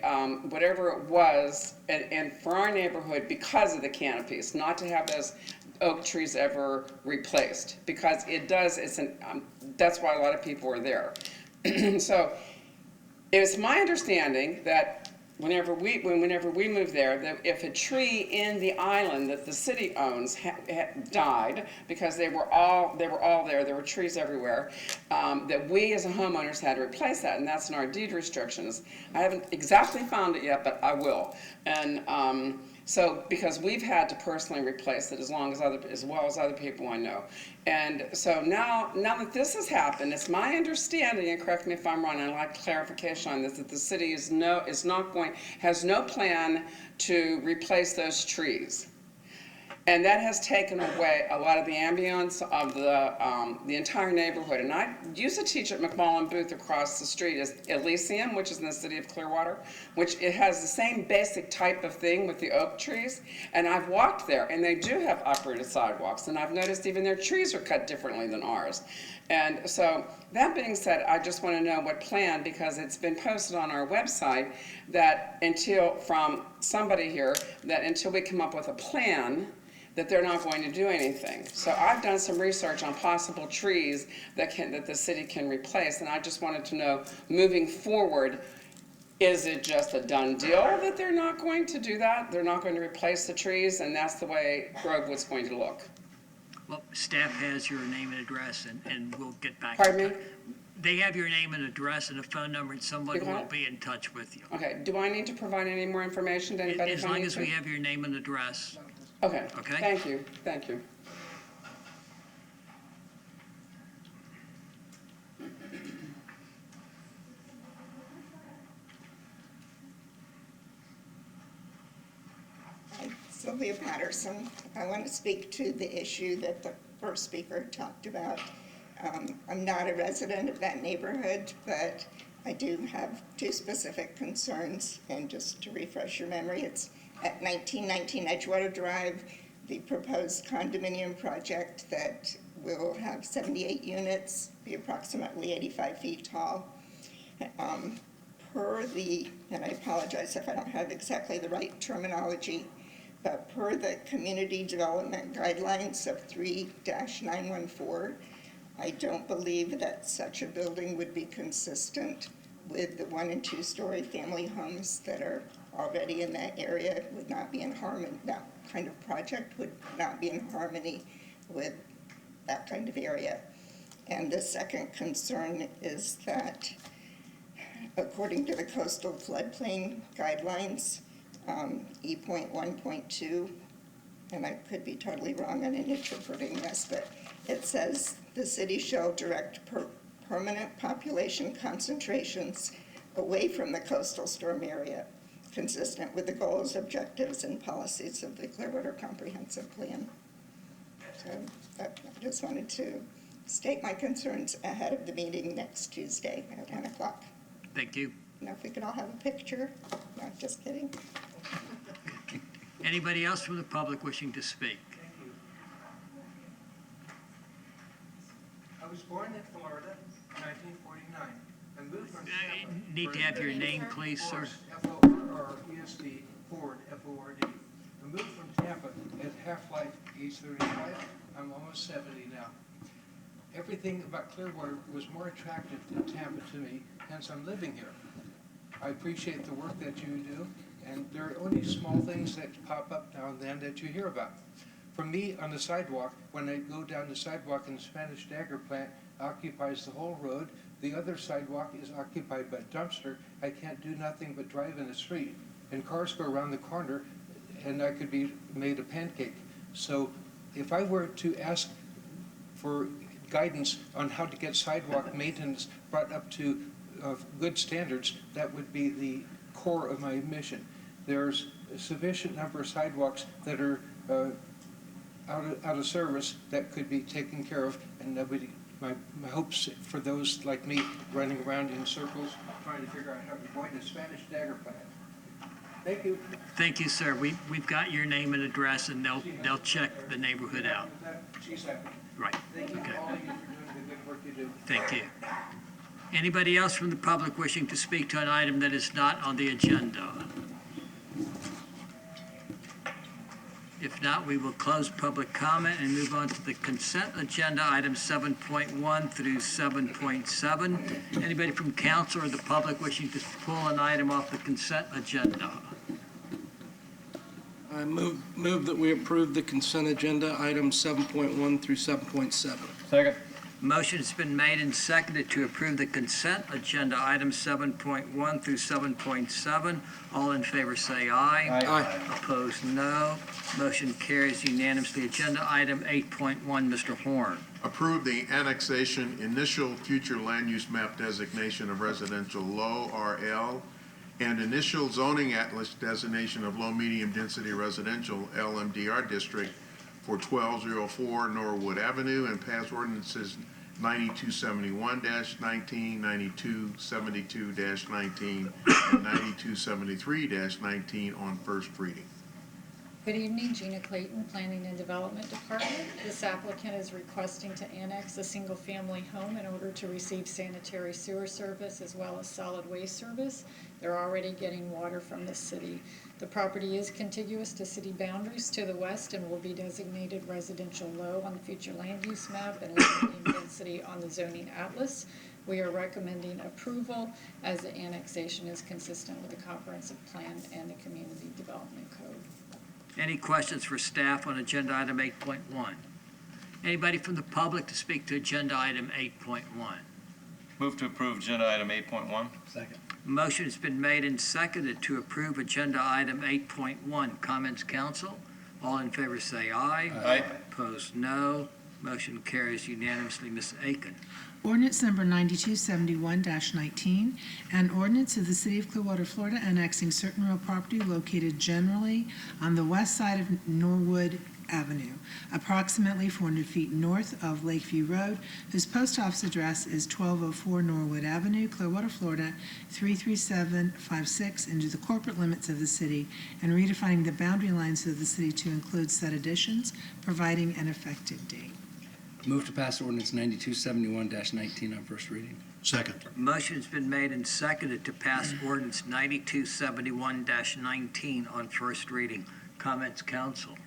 whatever it was and for our neighborhood because of the canopies, not to have those oak trees ever replaced, because that's why a lot of people are there. So It was my understanding that whenever we moved there, that if a tree in the island that the city owns died, because they were all there were trees everywhere, that we as a homeowners had to replace that, and that's in our deed restrictions. I haven't exactly found it yet, but I will. And so, because we've had to personally replace it as well as other people I know. And so now that this has happened, it's my understanding, and correct me if I'm wrong, I'd like clarification on this, that the city has no plan to replace those trees. And that has taken away a lot of the ambience of the entire neighborhood. And I used to teach at McMullen Booth across the street as Elysium, which is in the city of Clearwater, which it has the same basic type of thing with the oak trees. And I've walked there, and they do have uprooted sidewalks. And I've noticed even their trees are cut differently than ours. And so, that being said, I just want to know what plan, because it's been posted on our website that from somebody here, that until we come up with a plan, that they're not going to do anything. So I've done some research on possible trees that the city can replace, and I just wanted to know, moving forward, is it just a done deal that they're not going to do that? They're not going to replace the trees, and that's the way Grovewood's going to look? Well, staff has your name and address, and we'll get back. Pardon me? They have your name and address and a phone number, and somebody will be in touch with you. Okay, do I need to provide any more information to anybody? As long as we have your name and address. Okay. Okay? Thank you. Thank you. Hi, Sylvia Patterson. I want to speak to the issue that the first speaker talked about. I'm not a resident of that neighborhood, but I do have two specific concerns. And just to refresh your memory, it's at 1919 Edgewater Drive, the proposed condominium project that will have 78 units, be approximately 85 feet tall. And I apologize if I don't have exactly the right terminology, but per the community development guidelines of 3-914, I don't believe that such a building would be consistent with the 1- and 2-story family homes that are already in that area. Would not be in harmony. That kind of project would not be in harmony with that kind of area. And the second concern is that according to the coastal floodplain guidelines, E.1.2, and I could be totally wrong on interpreting this, but it says the city shall direct permanent population concentrations away from the coastal storm area, consistent with the goals, objectives, and policies of the Clearwater Comprehensive Plan. So I just wanted to state my concerns ahead of the meeting next Tuesday at 10 o'clock. Thank you. Now, if we could all have a picture. No, just kidding. Anybody else from the public wishing to speak? I was born in Florida in 1949. I moved from Tampa. Need to have your name, please, sir. F-O-R-E-S-D, Ford, F-O-R-D. I moved from Tampa at half-life, age 35. I'm almost 70 now. Everything about Clearwater was more attractive than Tampa to me, hence I'm living here. I appreciate the work that you do, and there are only small things that pop up now and then that you hear about. For me, on the sidewalk, when I go down the sidewalk in the Spanish Dagger plant, occupies the whole road. The other sidewalk is occupied by dumpster. I can't do nothing but drive in the street. And cars go around the corner, and I could be made a pancake. So if I were to ask for guidance on how to get sidewalk maintenance brought up to good standards, that would be the core of my mission. There's a sufficient number of sidewalks that are out of service that could be taken care of, and nobody. My hopes for those like me running around in circles trying to figure out how to avoid the Spanish Dagger plant. Thank you. Thank you, sir. We've got your name and address, and they'll check the neighborhood out. She's happy. Right. Thank you Okay. all of you for doing the good work you do. Thank you. Anybody else from the public wishing to speak to an item that is not on the agenda? If not, we will close public comment and move on to the consent agenda, items 7.1 through 7.7. Anybody from council or the public wishing to pull an item off the consent agenda? I move that we approve the consent agenda, items 7.1 through 7.7. Second. Motion has been made and seconded to approve the consent agenda, items 7.1 through 7.7. All in favor say aye. Aye. Opposed, no. Motion carries unanimously. Agenda item 8.1, Mr. Horn. Approve the annexation initial future land use map designation of residential low RL and initial zoning atlas designation of low medium density residential LMDR district for 1204 Norwood Avenue and pass ordinances 9271-19, 9272-19, and 9273-19 on first reading. Good evening, Gina Clayton, Planning and Development Department. This applicant is requesting to annex a single-family home in order to receive sanitary sewer service as well as solid waste service. They're already getting water from the city. The property is contiguous to city boundaries to the west and will be designated residential low on the future land use map and low medium density on the zoning atlas. We are recommending approval as the annexation is consistent with the comprehensive plan and the community development code. Any questions for staff on agenda item 8.1? Anybody from the public to speak to agenda item 8.1? Move to approve agenda item 8.1. Second. Motion has been made and seconded to approve agenda item 8.1. Comments, council? All in favor say aye. Aye. Opposed, no. Motion carries unanimously. Ms. Aiken. Ordinance number 9271-19, an ordinance of the City of Clearwater, Florida, annexing certain real property located generally on the west side of Norwood Avenue, approximately 400 feet north of Lakeview Road, whose post office address is 1204 Norwood Avenue, Clearwater, Florida, 33756, into the corporate limits of the city, and redefining the boundary lines of the city to include said additions, providing an effective date. Move to pass ordinance 9271-19 on first reading. Second. Motion has been made and seconded to pass ordinance 9271-19 on first reading. Comments, council?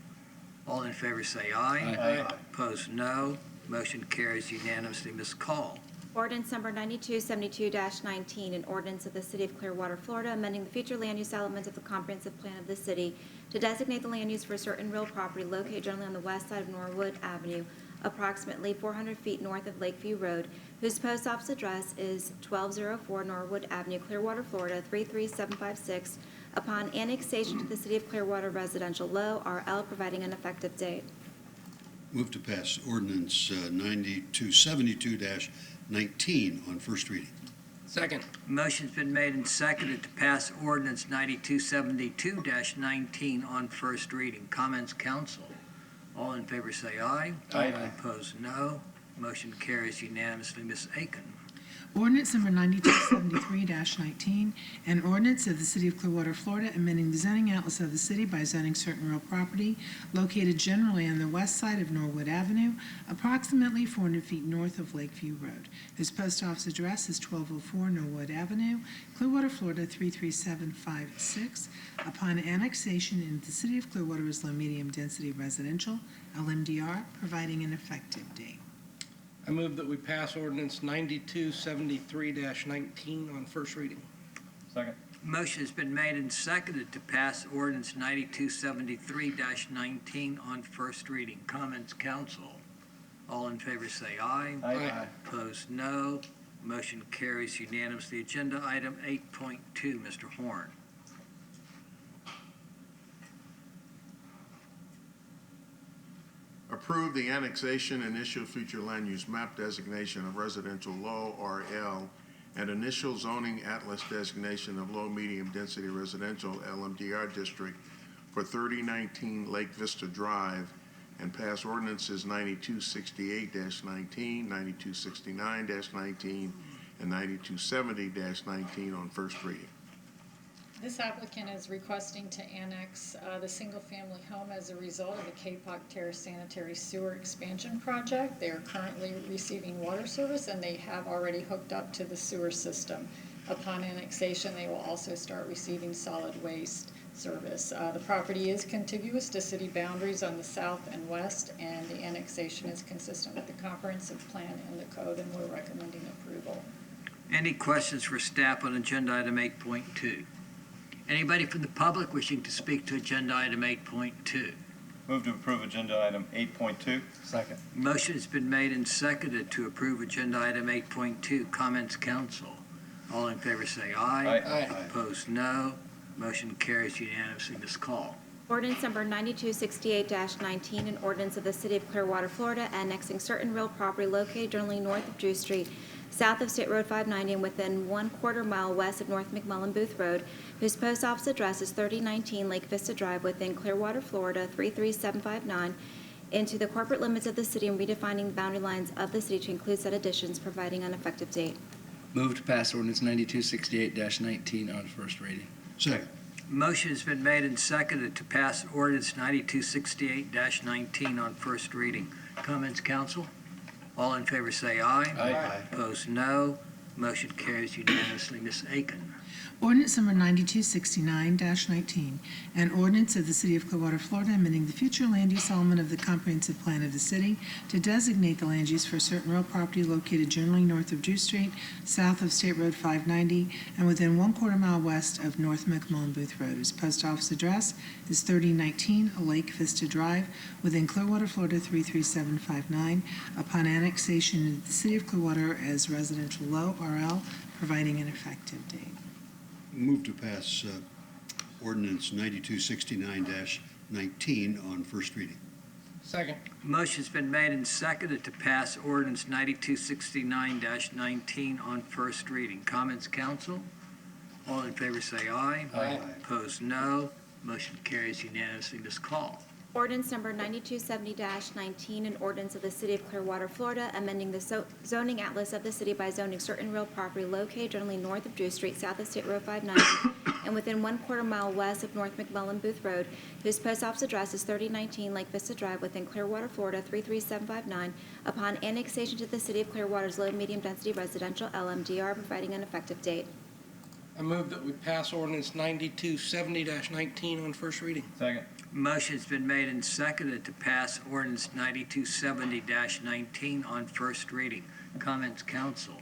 All in favor say aye. Aye. Opposed, no. Motion carries unanimously. Ms. Call. Ordinance number 9272-19, an ordinance of the City of Clearwater, Florida, amending the future land use elements of the comprehensive plan of the city to designate the land use for certain real property located generally on the west side of Norwood Avenue, approximately 400 feet north of Lakeview Road, whose post office address is 1204 Norwood Avenue, Clearwater, Florida, 33756, upon annexation to the City of Clearwater Residential Low, RL, providing an effective date. Move to pass ordinance 9272-19 on first reading. Second. Motion's been made and seconded to pass ordinance 9272-19 on first reading. Comments, council? All in favor say aye. Aye. Opposed, no. Motion carries unanimously. Ms. Aiken. Ordinance number 9273-19, an ordinance of the City of Clearwater, Florida, amending the zoning atlas of the city by zoning certain real property located generally on the west side of Norwood Avenue, approximately 400 feet north of Lakeview Road, whose post office address is 1204 Norwood Avenue, Clearwater, Florida, 33756, upon annexation into the City of Clearwater as low medium density residential, LMDR, providing an effective date. I move that we pass ordinance 9273-19 on first reading. Second. Motion has been made and seconded to pass ordinance 9273-19 on first reading. Comments, council? All in favor say aye. Aye. Opposed, no. Motion carries unanimously. Agenda item 8.2, Mr. Horn. Approve the annexation initial future land use map designation of residential low RL and initial zoning atlas designation of low medium density residential LMDR district for 3019 Lake Vista Drive and pass ordinances 9268-19, 9269-19, and 9270-19 on first reading. This applicant is requesting to annex the single-family home as a result of the Kapok Terrace Sanitary Sewer Expansion Project. They are currently receiving water service, and they have already hooked up to the sewer system. Upon annexation, they will also start receiving solid waste. service. The property is contiguous to city boundaries on the south and west, and the annexation is consistent with the comprehensive plan and the code, and we're recommending approval. Any questions for staff on agenda item 8.2? Anybody from the public wishing to speak to agenda item 8.2? Move to approve agenda item 8.2. Second. Motion has been made and seconded to approve agenda item 8.2. Comments, council? All in favor say aye. Aye. Opposed, no. Motion carries unanimously. Ms. Call. Ordinance number 9268-19, an ordinance of the City of Clearwater, Florida, annexing certain real property located generally north of Drew Street, south of State Road 590, and within 1/4 mile west of North McMullen Booth Road, whose post office address is 3019 Lake Vista Drive within Clearwater, Florida 33759, into the corporate limits of the city and redefining the boundary lines of the city to include said additions, providing an effective date. Move to pass ordinance 9268-19 on first reading. Second. Motion has been made and seconded to pass ordinance 9268-19 on first reading. Comments, council? All in favor say aye. Aye. Opposed, no. Motion carries unanimously. Ms. Aiken. Ordinance number 9269-19, an ordinance of the City of Clearwater, Florida, amending the future land use element of the comprehensive plan of the city to designate the land use for certain real property located generally north of Drew Street, south of State Road 590, and within 1/4 mile west of North McMullen Booth Road. His post office address is 3019 Lake Vista Drive within Clearwater, Florida 33759, upon annexation into the City of Clearwater as residential low RL, providing an effective date. Move to pass ordinance 9269-19 on first reading. Second. Motion's been made and seconded to pass ordinance 9269-19 on first reading. Comments, council? All in favor say aye. Aye. Opposed, no. Motion carries unanimously. Ms. Call. Ordinance number 9270-19, an ordinance of the City of Clearwater, Florida, amending the zoning atlas of the city by zoning certain real property located generally north of Drew Street, south of State Road 590, and within 1/4 mile west of North McMullen Booth Road, whose post office address is 3019 Lake Vista Drive within Clearwater, Florida 33759, upon annexation to the City of Clearwater's low-medium density residential LMDR, providing an effective date. I move that we pass ordinance 9270-19 on first reading. Second. Motion's been made and seconded to pass ordinance 9270-19 on first reading. Comments, council?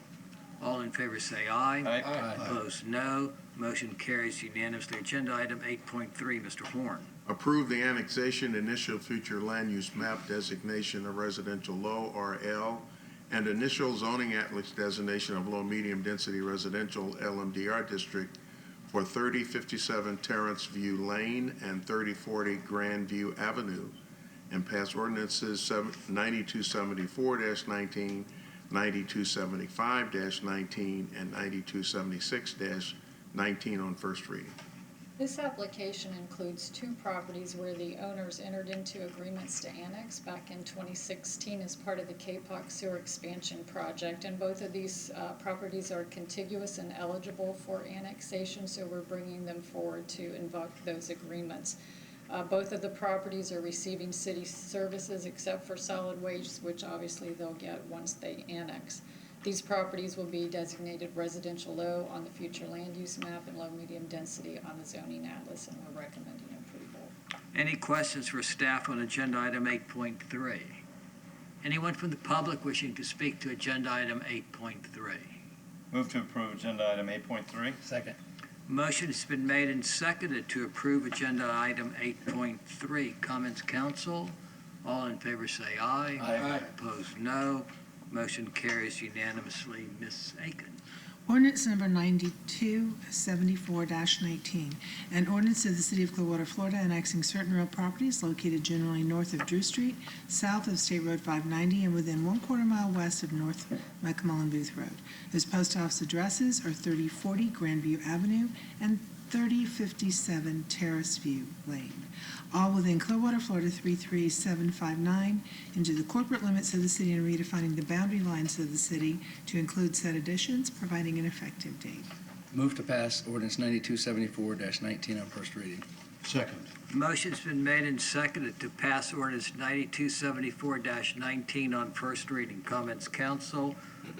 All in favor say aye. Aye. Opposed, no. Motion carries unanimously. Agenda item 8.3, Mr. Horn. Approve the annexation, initial future land use map designation of residential low RL and initial zoning atlas designation of low medium density residential LMDR district for 3057 Terrence View Lane and 3040 Grandview Avenue, and pass ordinances 9274-19, 9275-19, and 9276-19 on first reading. This application includes two properties where the owners entered into agreements to annex back in 2016 as part of the K-Poc sewer expansion project. And both of these properties are contiguous and eligible for annexation, so we're bringing them forward to invoke those agreements. Both of the properties are receiving city services except for solid waste, which obviously they'll get once they annex. These properties will be designated residential low on the future land use map and low medium density on the zoning atlas, and we're recommending approval. Any questions for staff on agenda item 8.3? Anyone from the public wishing to speak to agenda item 8.3? Move to approve agenda item 8.3. Second. Motion has been made and seconded to approve agenda item 8.3. Comments, council? All in favor say aye. Aye. Opposed, no. Motion carries unanimously. Ms. Aiken. Ordinance number 9274-19, an ordinance of the City of Clearwater, Florida, annexing certain real properties located generally north of Drew Street, south of State Road 590, and within 1/4 mile west of North McMullen Booth Road. Whose post office addresses are 3040 Grandview Avenue and 3057 Terrace View Lane, all within Clearwater, Florida 33759, into the corporate limits of the city and redefining the boundary lines of the city to include said additions, providing an effective date. Move to pass ordinance 9274-19 on first reading. Second. Motion's been made and seconded to pass ordinance 9274-19 on first reading. Comments, council?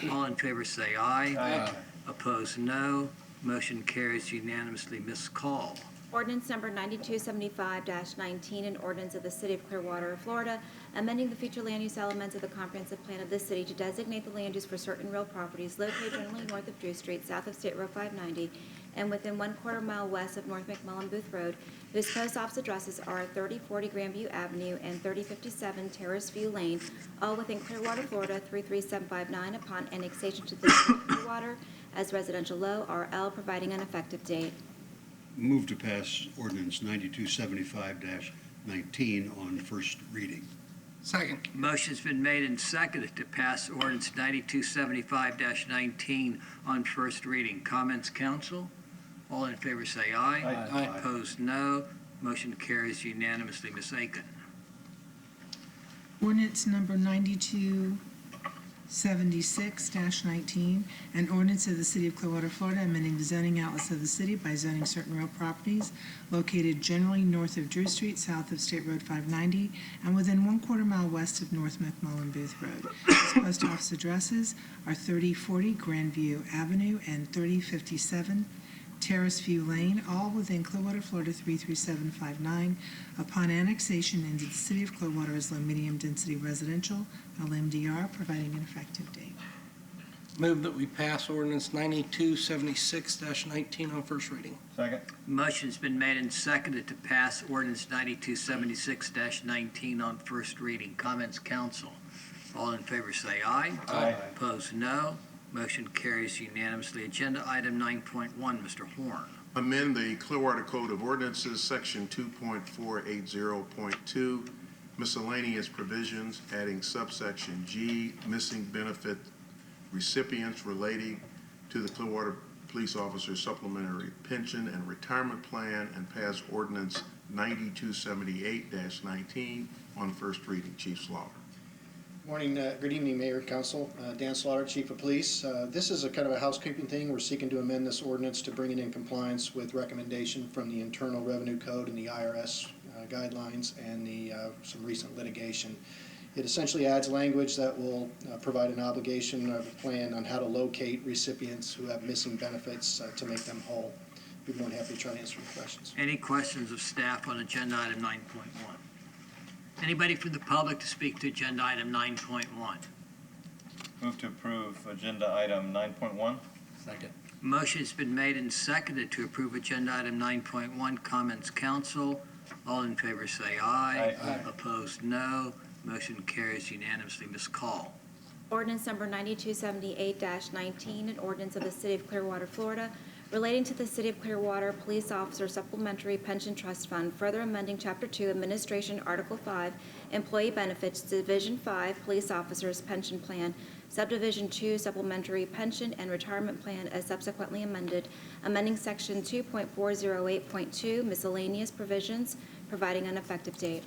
All in favor say aye. Aye. Opposed, no. Motion carries unanimously. Ms. Call. Ordinance number 9275-19, an ordinance of the City of Clearwater, Florida, amending the future land use elements of the comprehensive plan of this city to designate the land use for certain real properties located generally north of Drew Street, south of State Road 590, and within 1/4 mile west of North McMullen Booth Road, whose post office addresses are 3040 Grandview Avenue and 3057 Terrace View Lane, all within Clearwater, Florida 33759, upon annexation to the City of Clearwater as residential low RL, providing an effective date. Move to pass ordinance 9275-19 on first reading. Second. Motion's been made and seconded to pass ordinance 9275-19 on first reading. Comments, council? All in favor say aye. Aye. Opposed, no. Motion carries unanimously. Ms. Aiken. Ordinance number 9276-19, an ordinance of the City of Clearwater, Florida, amending the zoning outlets of the city by zoning certain real properties located generally north of Drew Street, south of State Road 590, and within 1/4 mile west of North McMullen Booth Road. Its post office addresses are 3040 Grandview Avenue and 3057 Terrace View Lane, all within Clearwater, Florida 33759, upon annexation into the City of Clearwater as low-medium density residential, LMDR, providing an effective date. Move that we pass ordinance 9276-19 on first reading. Second. Motion's been made and seconded to pass ordinance 9276-19 on first reading. Comments, council? All in favor say aye. Aye. Opposed, no. Motion carries unanimously. Agenda item 9.1, Mr. Horn. Amend the Clearwater Code of Ordinances, Section 2.480.2, miscellaneous provisions, adding subsection G, missing benefit recipients relating to the Clearwater Police Officer Supplementary Pension and Retirement Plan, and pass ordinance 9278-19 on first reading. Chief Slaughter. Morning, good evening, Mayor and Council. Dan Slaughter, Chief of Police. This is a kind of a housekeeping thing. We're seeking to amend this ordinance to bring it in compliance with recommendation from the Internal Revenue Code and the IRS guidelines and some recent litigation. It essentially adds language that will provide an obligation of a plan on how to locate recipients who have missing benefits to make them whole. We'd be more than happy to try to answer your questions. Any questions of staff on agenda item 9.1? Anybody from the public to speak to agenda item 9.1? Move to approve agenda item 9.1. Second. Motion's been made and seconded to approve agenda item 9.1. Comments, council? All in favor say aye. Aye. Opposed, no. Motion carries unanimously. Ms. Call. Ordinance number 9278-19, an ordinance of the City of Clearwater, Florida, relating to the City of Clearwater Police Officer Supplementary Pension Trust Fund, further amending Chapter 2, Administration, Article 5, Employee Benefits, Division 5, Police Officers Pension Plan, Subdivision 2, Supplementary Pension and Retirement Plan as subsequently amended, amending Section 2.408.2, Miscellaneous Provisions, providing an effective date.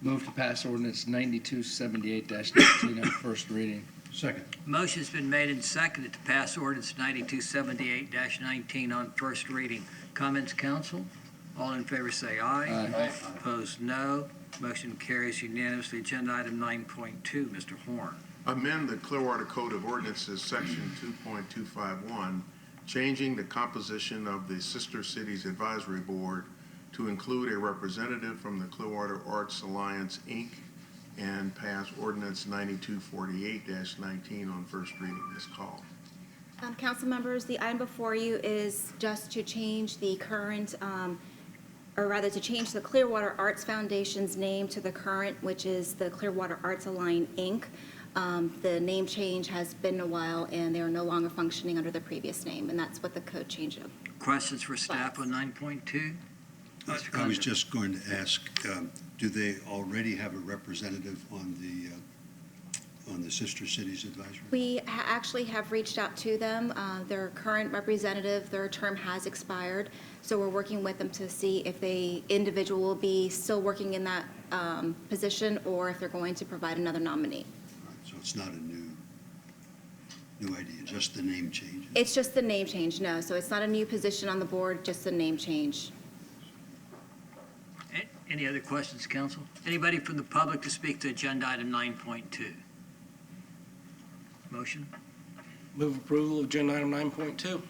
Move to pass ordinance 9278-19 on first reading. Second. Motion's been made and seconded to pass ordinance 9278-19 on first reading. Comments, council? All in favor say aye. Aye. Opposed, no. Motion carries unanimously. Agenda item 9.2, Mr. Horn. Amend the Clearwater Code of Ordinances, Section 2.251, changing the composition of the Sister Cities Advisory Board to include a representative from the Clearwater Arts Alliance, Inc., and pass ordinance 9248-19 on first reading. Ms. Call. Council members, the item before you is just to change the current, or rather to change the Clearwater Arts Foundation's name to the current, which is the Clearwater Arts Alliance, Inc. The name change has been a while, and they are no longer functioning under the previous name, and that's what the code change of. Questions for staff on 9.2? I was just going to ask, do they already have a representative on the Sister Cities Advisory? We actually have reached out to them. Their current representative, their term has expired, so we're working with them to see if the individual will be still working in that position or if they're going to provide another nominee. All right, so it's not a new idea, just the name change? It's just the name change, no. So it's not a new position on the board, just the name change. Any other questions, council? Anybody from the public to speak to agenda item 9.2? Motion? Move approval of agenda item 9.2.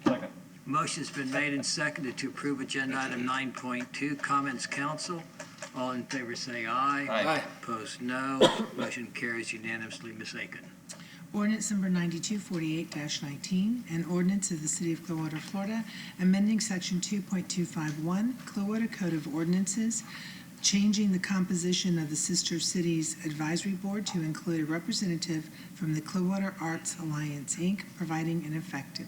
Second. Motion's been made and seconded to approve agenda item 9.2, comments council. All in favor say aye. Aye. Opposed, no. Motion carries unanimously. Ms. Aiken. Ordinance number 9248-19, an ordinance of the City of Clearwater, Florida, amending Section 2.251 Clearwater Code of Ordinances, changing the composition of the Sister Cities Advisory Board to include a representative from the Clearwater Arts Alliance, Inc., providing an effective.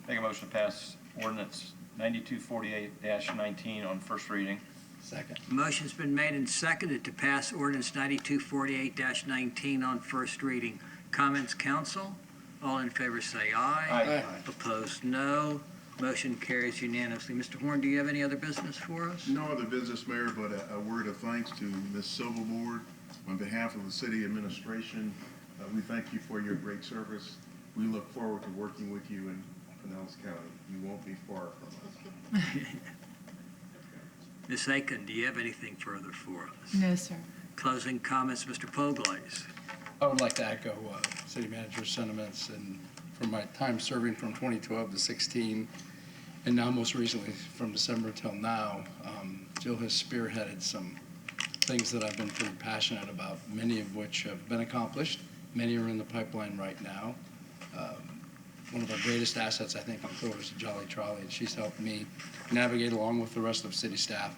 Make a motion to pass ordinance 9248-19 on first reading. Second. Motion's been made and seconded to pass ordinance 9248-19 on first reading. Comments council? All in favor say aye. Aye. Opposed, no. Motion carries unanimously. Mr. Horn, do you have any other business for us? No other business, Mayor, but a word of thanks to Ms. Silverboard. On behalf of the city administration, we thank you for your great service. We look forward to working with you in Pinellas County. You won't be far from us. Ms. Aiken, do you have anything further for us? No, sir. Closing comments, Mr. Poglaze. I would like to echo City Manager's sentiments, and from my time serving from 2012 to 16, and now most recently from December till now, Jill has spearheaded some things that I've been pretty passionate about, many of which have been accomplished. Many are in the pipeline right now. One of our greatest assets, I think, in Clearwater is the Jolly Trolley, and she's helped me navigate along with the rest of city staff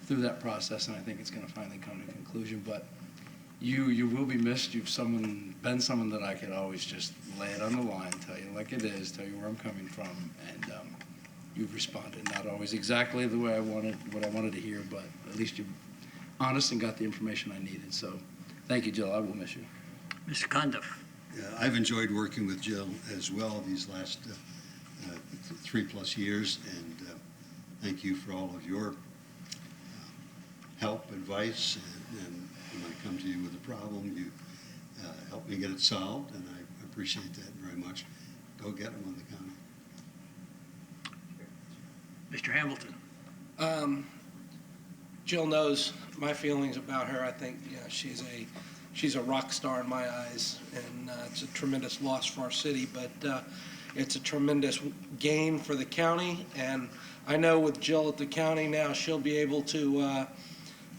through that process, and I think it's going to finally come to conclusion. But you will be missed. You've been someone that I could always just lay it on the line, tell you like it is, tell you where I'm coming from, and you've responded. Not always exactly the way I wanted, what I wanted to hear, but at least you're honest and got the information I needed. So thank you, Jill. I will miss you. Mr. Cundiff. I've enjoyed working with Jill as well these last 3+ years, and thank you for all of your help, advice, and when I come to you with a problem, you help me get it solved, and I appreciate that very much. Go get them on the county. Mr. Hamilton. Jill knows my feelings about her. I think she's a rock star in my eyes, and it's a tremendous loss for our city, but it's a tremendous gain for the county. And I know with Jill at the county now, she'll be able to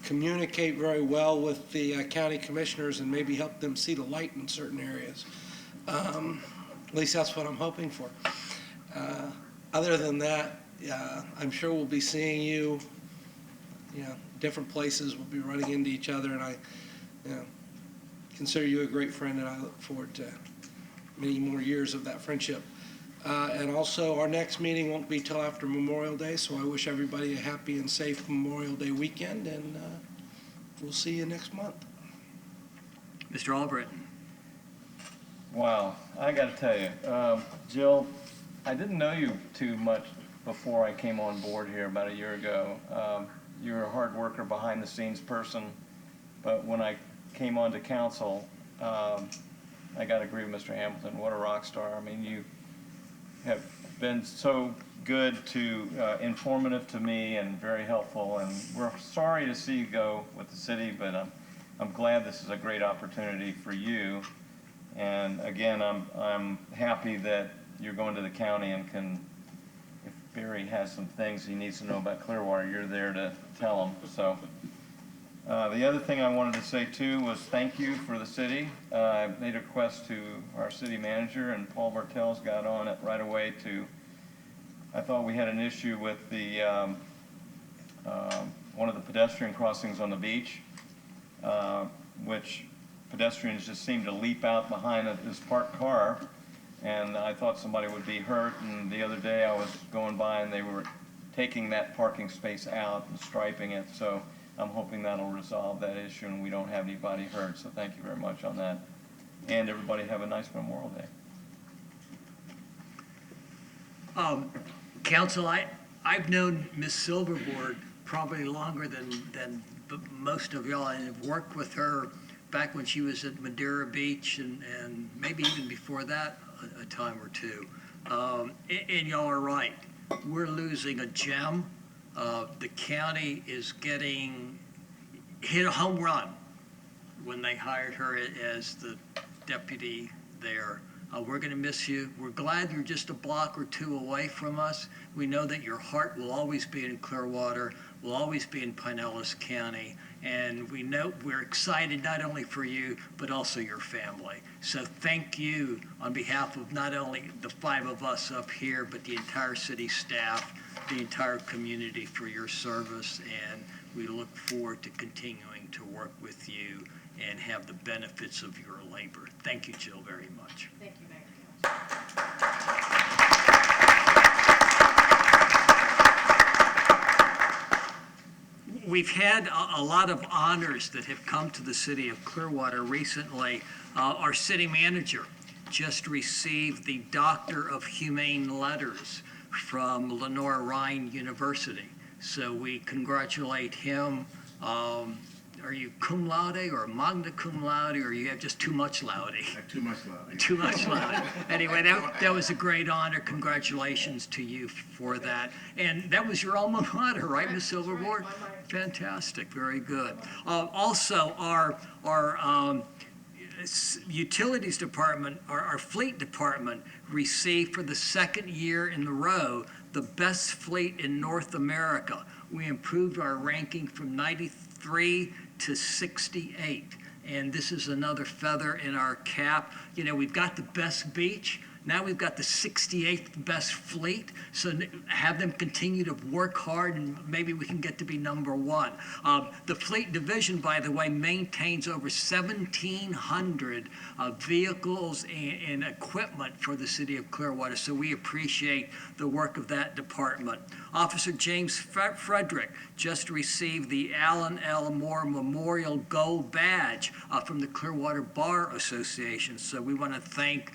communicate very well with the county commissioners and maybe help them see the light in certain areas. At least that's what I'm hoping for. Other than that, I'm sure we'll be seeing you, different places. We'll be running into each other, and I consider you a great friend, and I look forward to many more years of that friendship. And also, our next meeting won't be till after Memorial Day, so I wish everybody a happy and safe Memorial Day weekend, and we'll see you next month. Mr. Albritton. Wow, I got to tell you, Jill, I didn't know you too much before I came on board here about a year ago. You're a hard worker, behind the scenes person, but when I came onto council, I got to agree with Mr. Hamilton. What a rock star. I mean, you have been so good to, informative to me and very helpful, and we're sorry to see you go with the city, but I'm glad this is a great opportunity for you. And again, I'm happy that you're going to the county and can, if Barry has some things he needs to know about Clearwater, you're there to tell him. So the other thing I wanted to say too was thank you for the city. I made a request to our city manager, and Paul Bartels got on it right away I thought we had an issue with the one of the pedestrian crossings on the beach, which pedestrians just seem to leap out behind this parked car, and I thought somebody would be hurt. And the other day I was going by and they were taking that parking space out and striping it, so I'm hoping that'll resolve that issue and we don't have anybody hurt. So thank you very much on that, and everybody have a nice Memorial Day. Council, I've known Ms. Silverboard probably longer than most of y'all, and have worked with her back when she was at Madeira Beach, and maybe even before that a time or two. And y'all are right. We're losing a gem. The county is hit a home run when they hired her as the deputy there. We're going to miss you. We're glad you're just a block or two away from us. We know that your heart will always be in Clearwater, will always be in Pinellas County, and we know we're excited not only for you, but also your family. So thank you on behalf of not only the 5 of us up here, but the entire city staff, the entire community for your service, and we look forward to continuing to work with you and have the benefits of your labor. Thank you, Jill, very much. Thank you, Mayor. We've had a lot of honors that have come to the city of Clearwater recently. Our city manager just received the Doctor of Humane Letters from Lenore Ryan University. So we congratulate him. Are you cum laude or magna cum laude, or you have just too much laude? Too much laude. Too much laude. Anyway, that was a great honor. Congratulations to you for that. And that was your alma mater, right, Ms. Silverboard? Fantastic. Very good. Also, our utilities department, our fleet department, received for the 2nd year in a row the best fleet in North America. We improved our ranking from 93 to 68. And this is another feather in our cap. You know, we've got the best beach. Now we've got the 68th best fleet. So have them continue to work hard, and maybe we can get to be number 1. The fleet division, by the way, maintains over 1,700 vehicles and equipment for the city of Clearwater. So we appreciate the work of that department. Officer James Frederick just received the Alan L. Moore Memorial Gold Badge from the Clearwater Bar Association. So we want to thank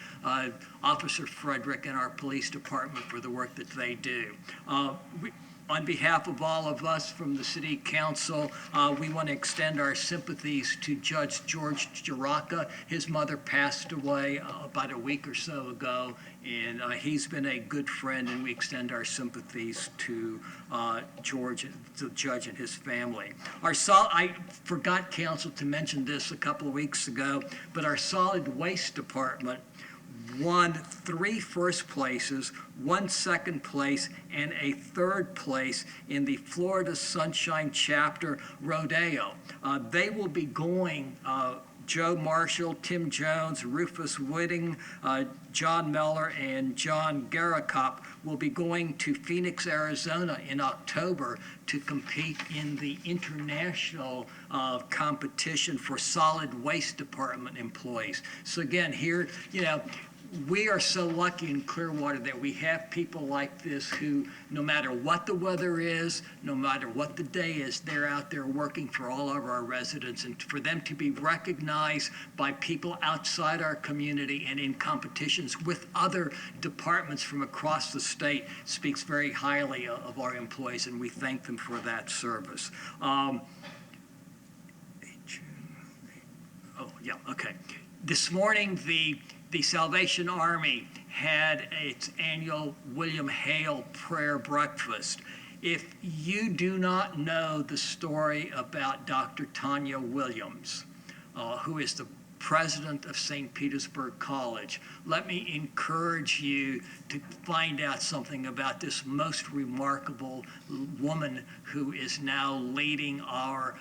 Officer Frederick and our police department for the work that they do. On behalf of all of us from the City Council, we want to extend our sympathies to Judge George Jaraka. His mother passed away about a week or so ago, and he's been a good friend, and we extend our sympathies to George, the judge, and his family. I forgot, Council, to mention this a couple of weeks ago, but our solid waste department won 3 first places, 1 second place, and a 3rd place in the Florida Sunshine Chapter Rodeo. They will be going, Joe Marshall, Tim Jones, Rufus Whitting, John Meller, and John Garakop will be going to Phoenix, Arizona in October to compete in the international competition for solid waste department employees. So again, here, you know, we are so lucky in Clearwater that we have people like this who, no matter what the weather is, no matter what the day is, they're out there working for all of our residents. And for them to be recognized by people outside our community and in competitions with other departments from across the state speaks very highly of our employees, and we thank them for that service. This morning, the Salvation Army had its annual William Hale prayer breakfast. If you do not know the story about Dr. Tanya Williams, who is the president of St. Petersburg College, let me encourage you to find out something about this most remarkable woman who is now leading our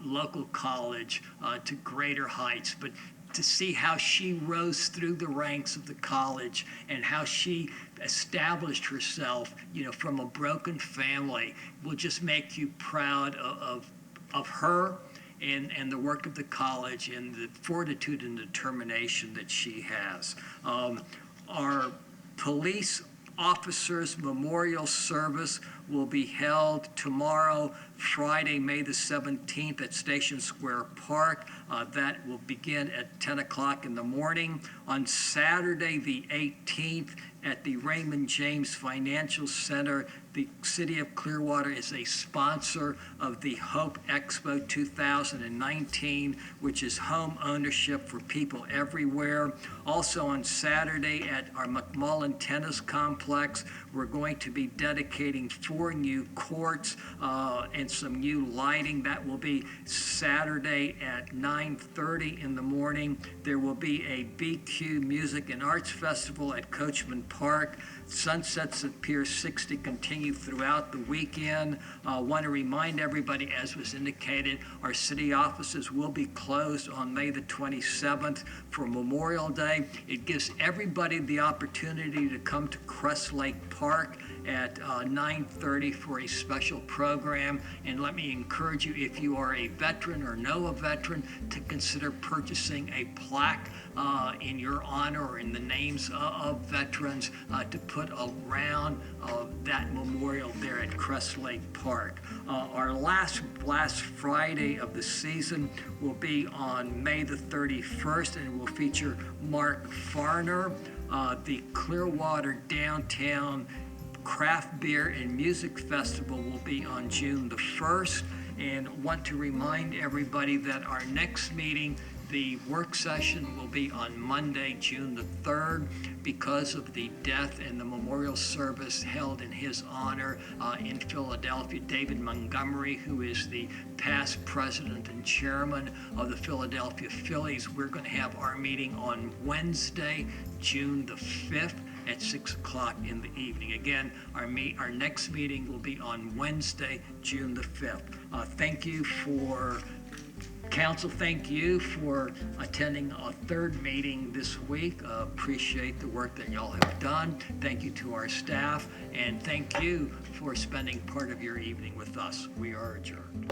local college to greater heights. But to see how she rose through the ranks of the college and how she established herself, you know, from a broken family will just make you proud of her and the work of the college and the fortitude and determination that she has. Our police officers' memorial service will be held tomorrow, Friday, May the 17th at Station Square Park. That will begin at 10 o'clock in the morning. On Saturday, the 18th, at the Raymond James Financial Center, the City of Clearwater is a sponsor of the Hope Expo 2019, which is home ownership for people everywhere. Also on Saturday at our McMullen Tennis Complex, we're going to be dedicating 4 new courts and some new lighting. That will be Saturday at 9 9:30 in the morning. There will be a BQ Music and Arts Festival at Coachman Park. Sunsets at Pier 60 continue throughout the weekend. I want to remind everybody, as was indicated, our city offices will be closed on May the 27th for Memorial Day. It gives everybody the opportunity to come to Crest Lake Park at 9:30 for a special program. And let me encourage you, if you are a veteran or know a veteran, to consider purchasing a plaque in your honor or in the names of veterans to put around that memorial there at Crest Lake Park. Our last Friday of the season will be on May the 31st, and it will feature Mark Farner. The Clearwater Downtown Craft Beer and Music Festival will be on June the 1st. And want to remind everybody that our next meeting, the work session, will be on Monday, June the 3rd, because of the death and the memorial service held in his honor in Philadelphia. David Montgomery, who is the past president and chairman of the Philadelphia Phillies. We're going to have our meeting on Wednesday, June the 5th at 6 o'clock in the evening. Again, our next meeting will be on Wednesday, June the 5th. Thank you for Council, thank you for attending a third meeting this week. Appreciate the work that y'all have done. Thank you to our staff, and thank you for spending part of your evening with us. We are adjourned.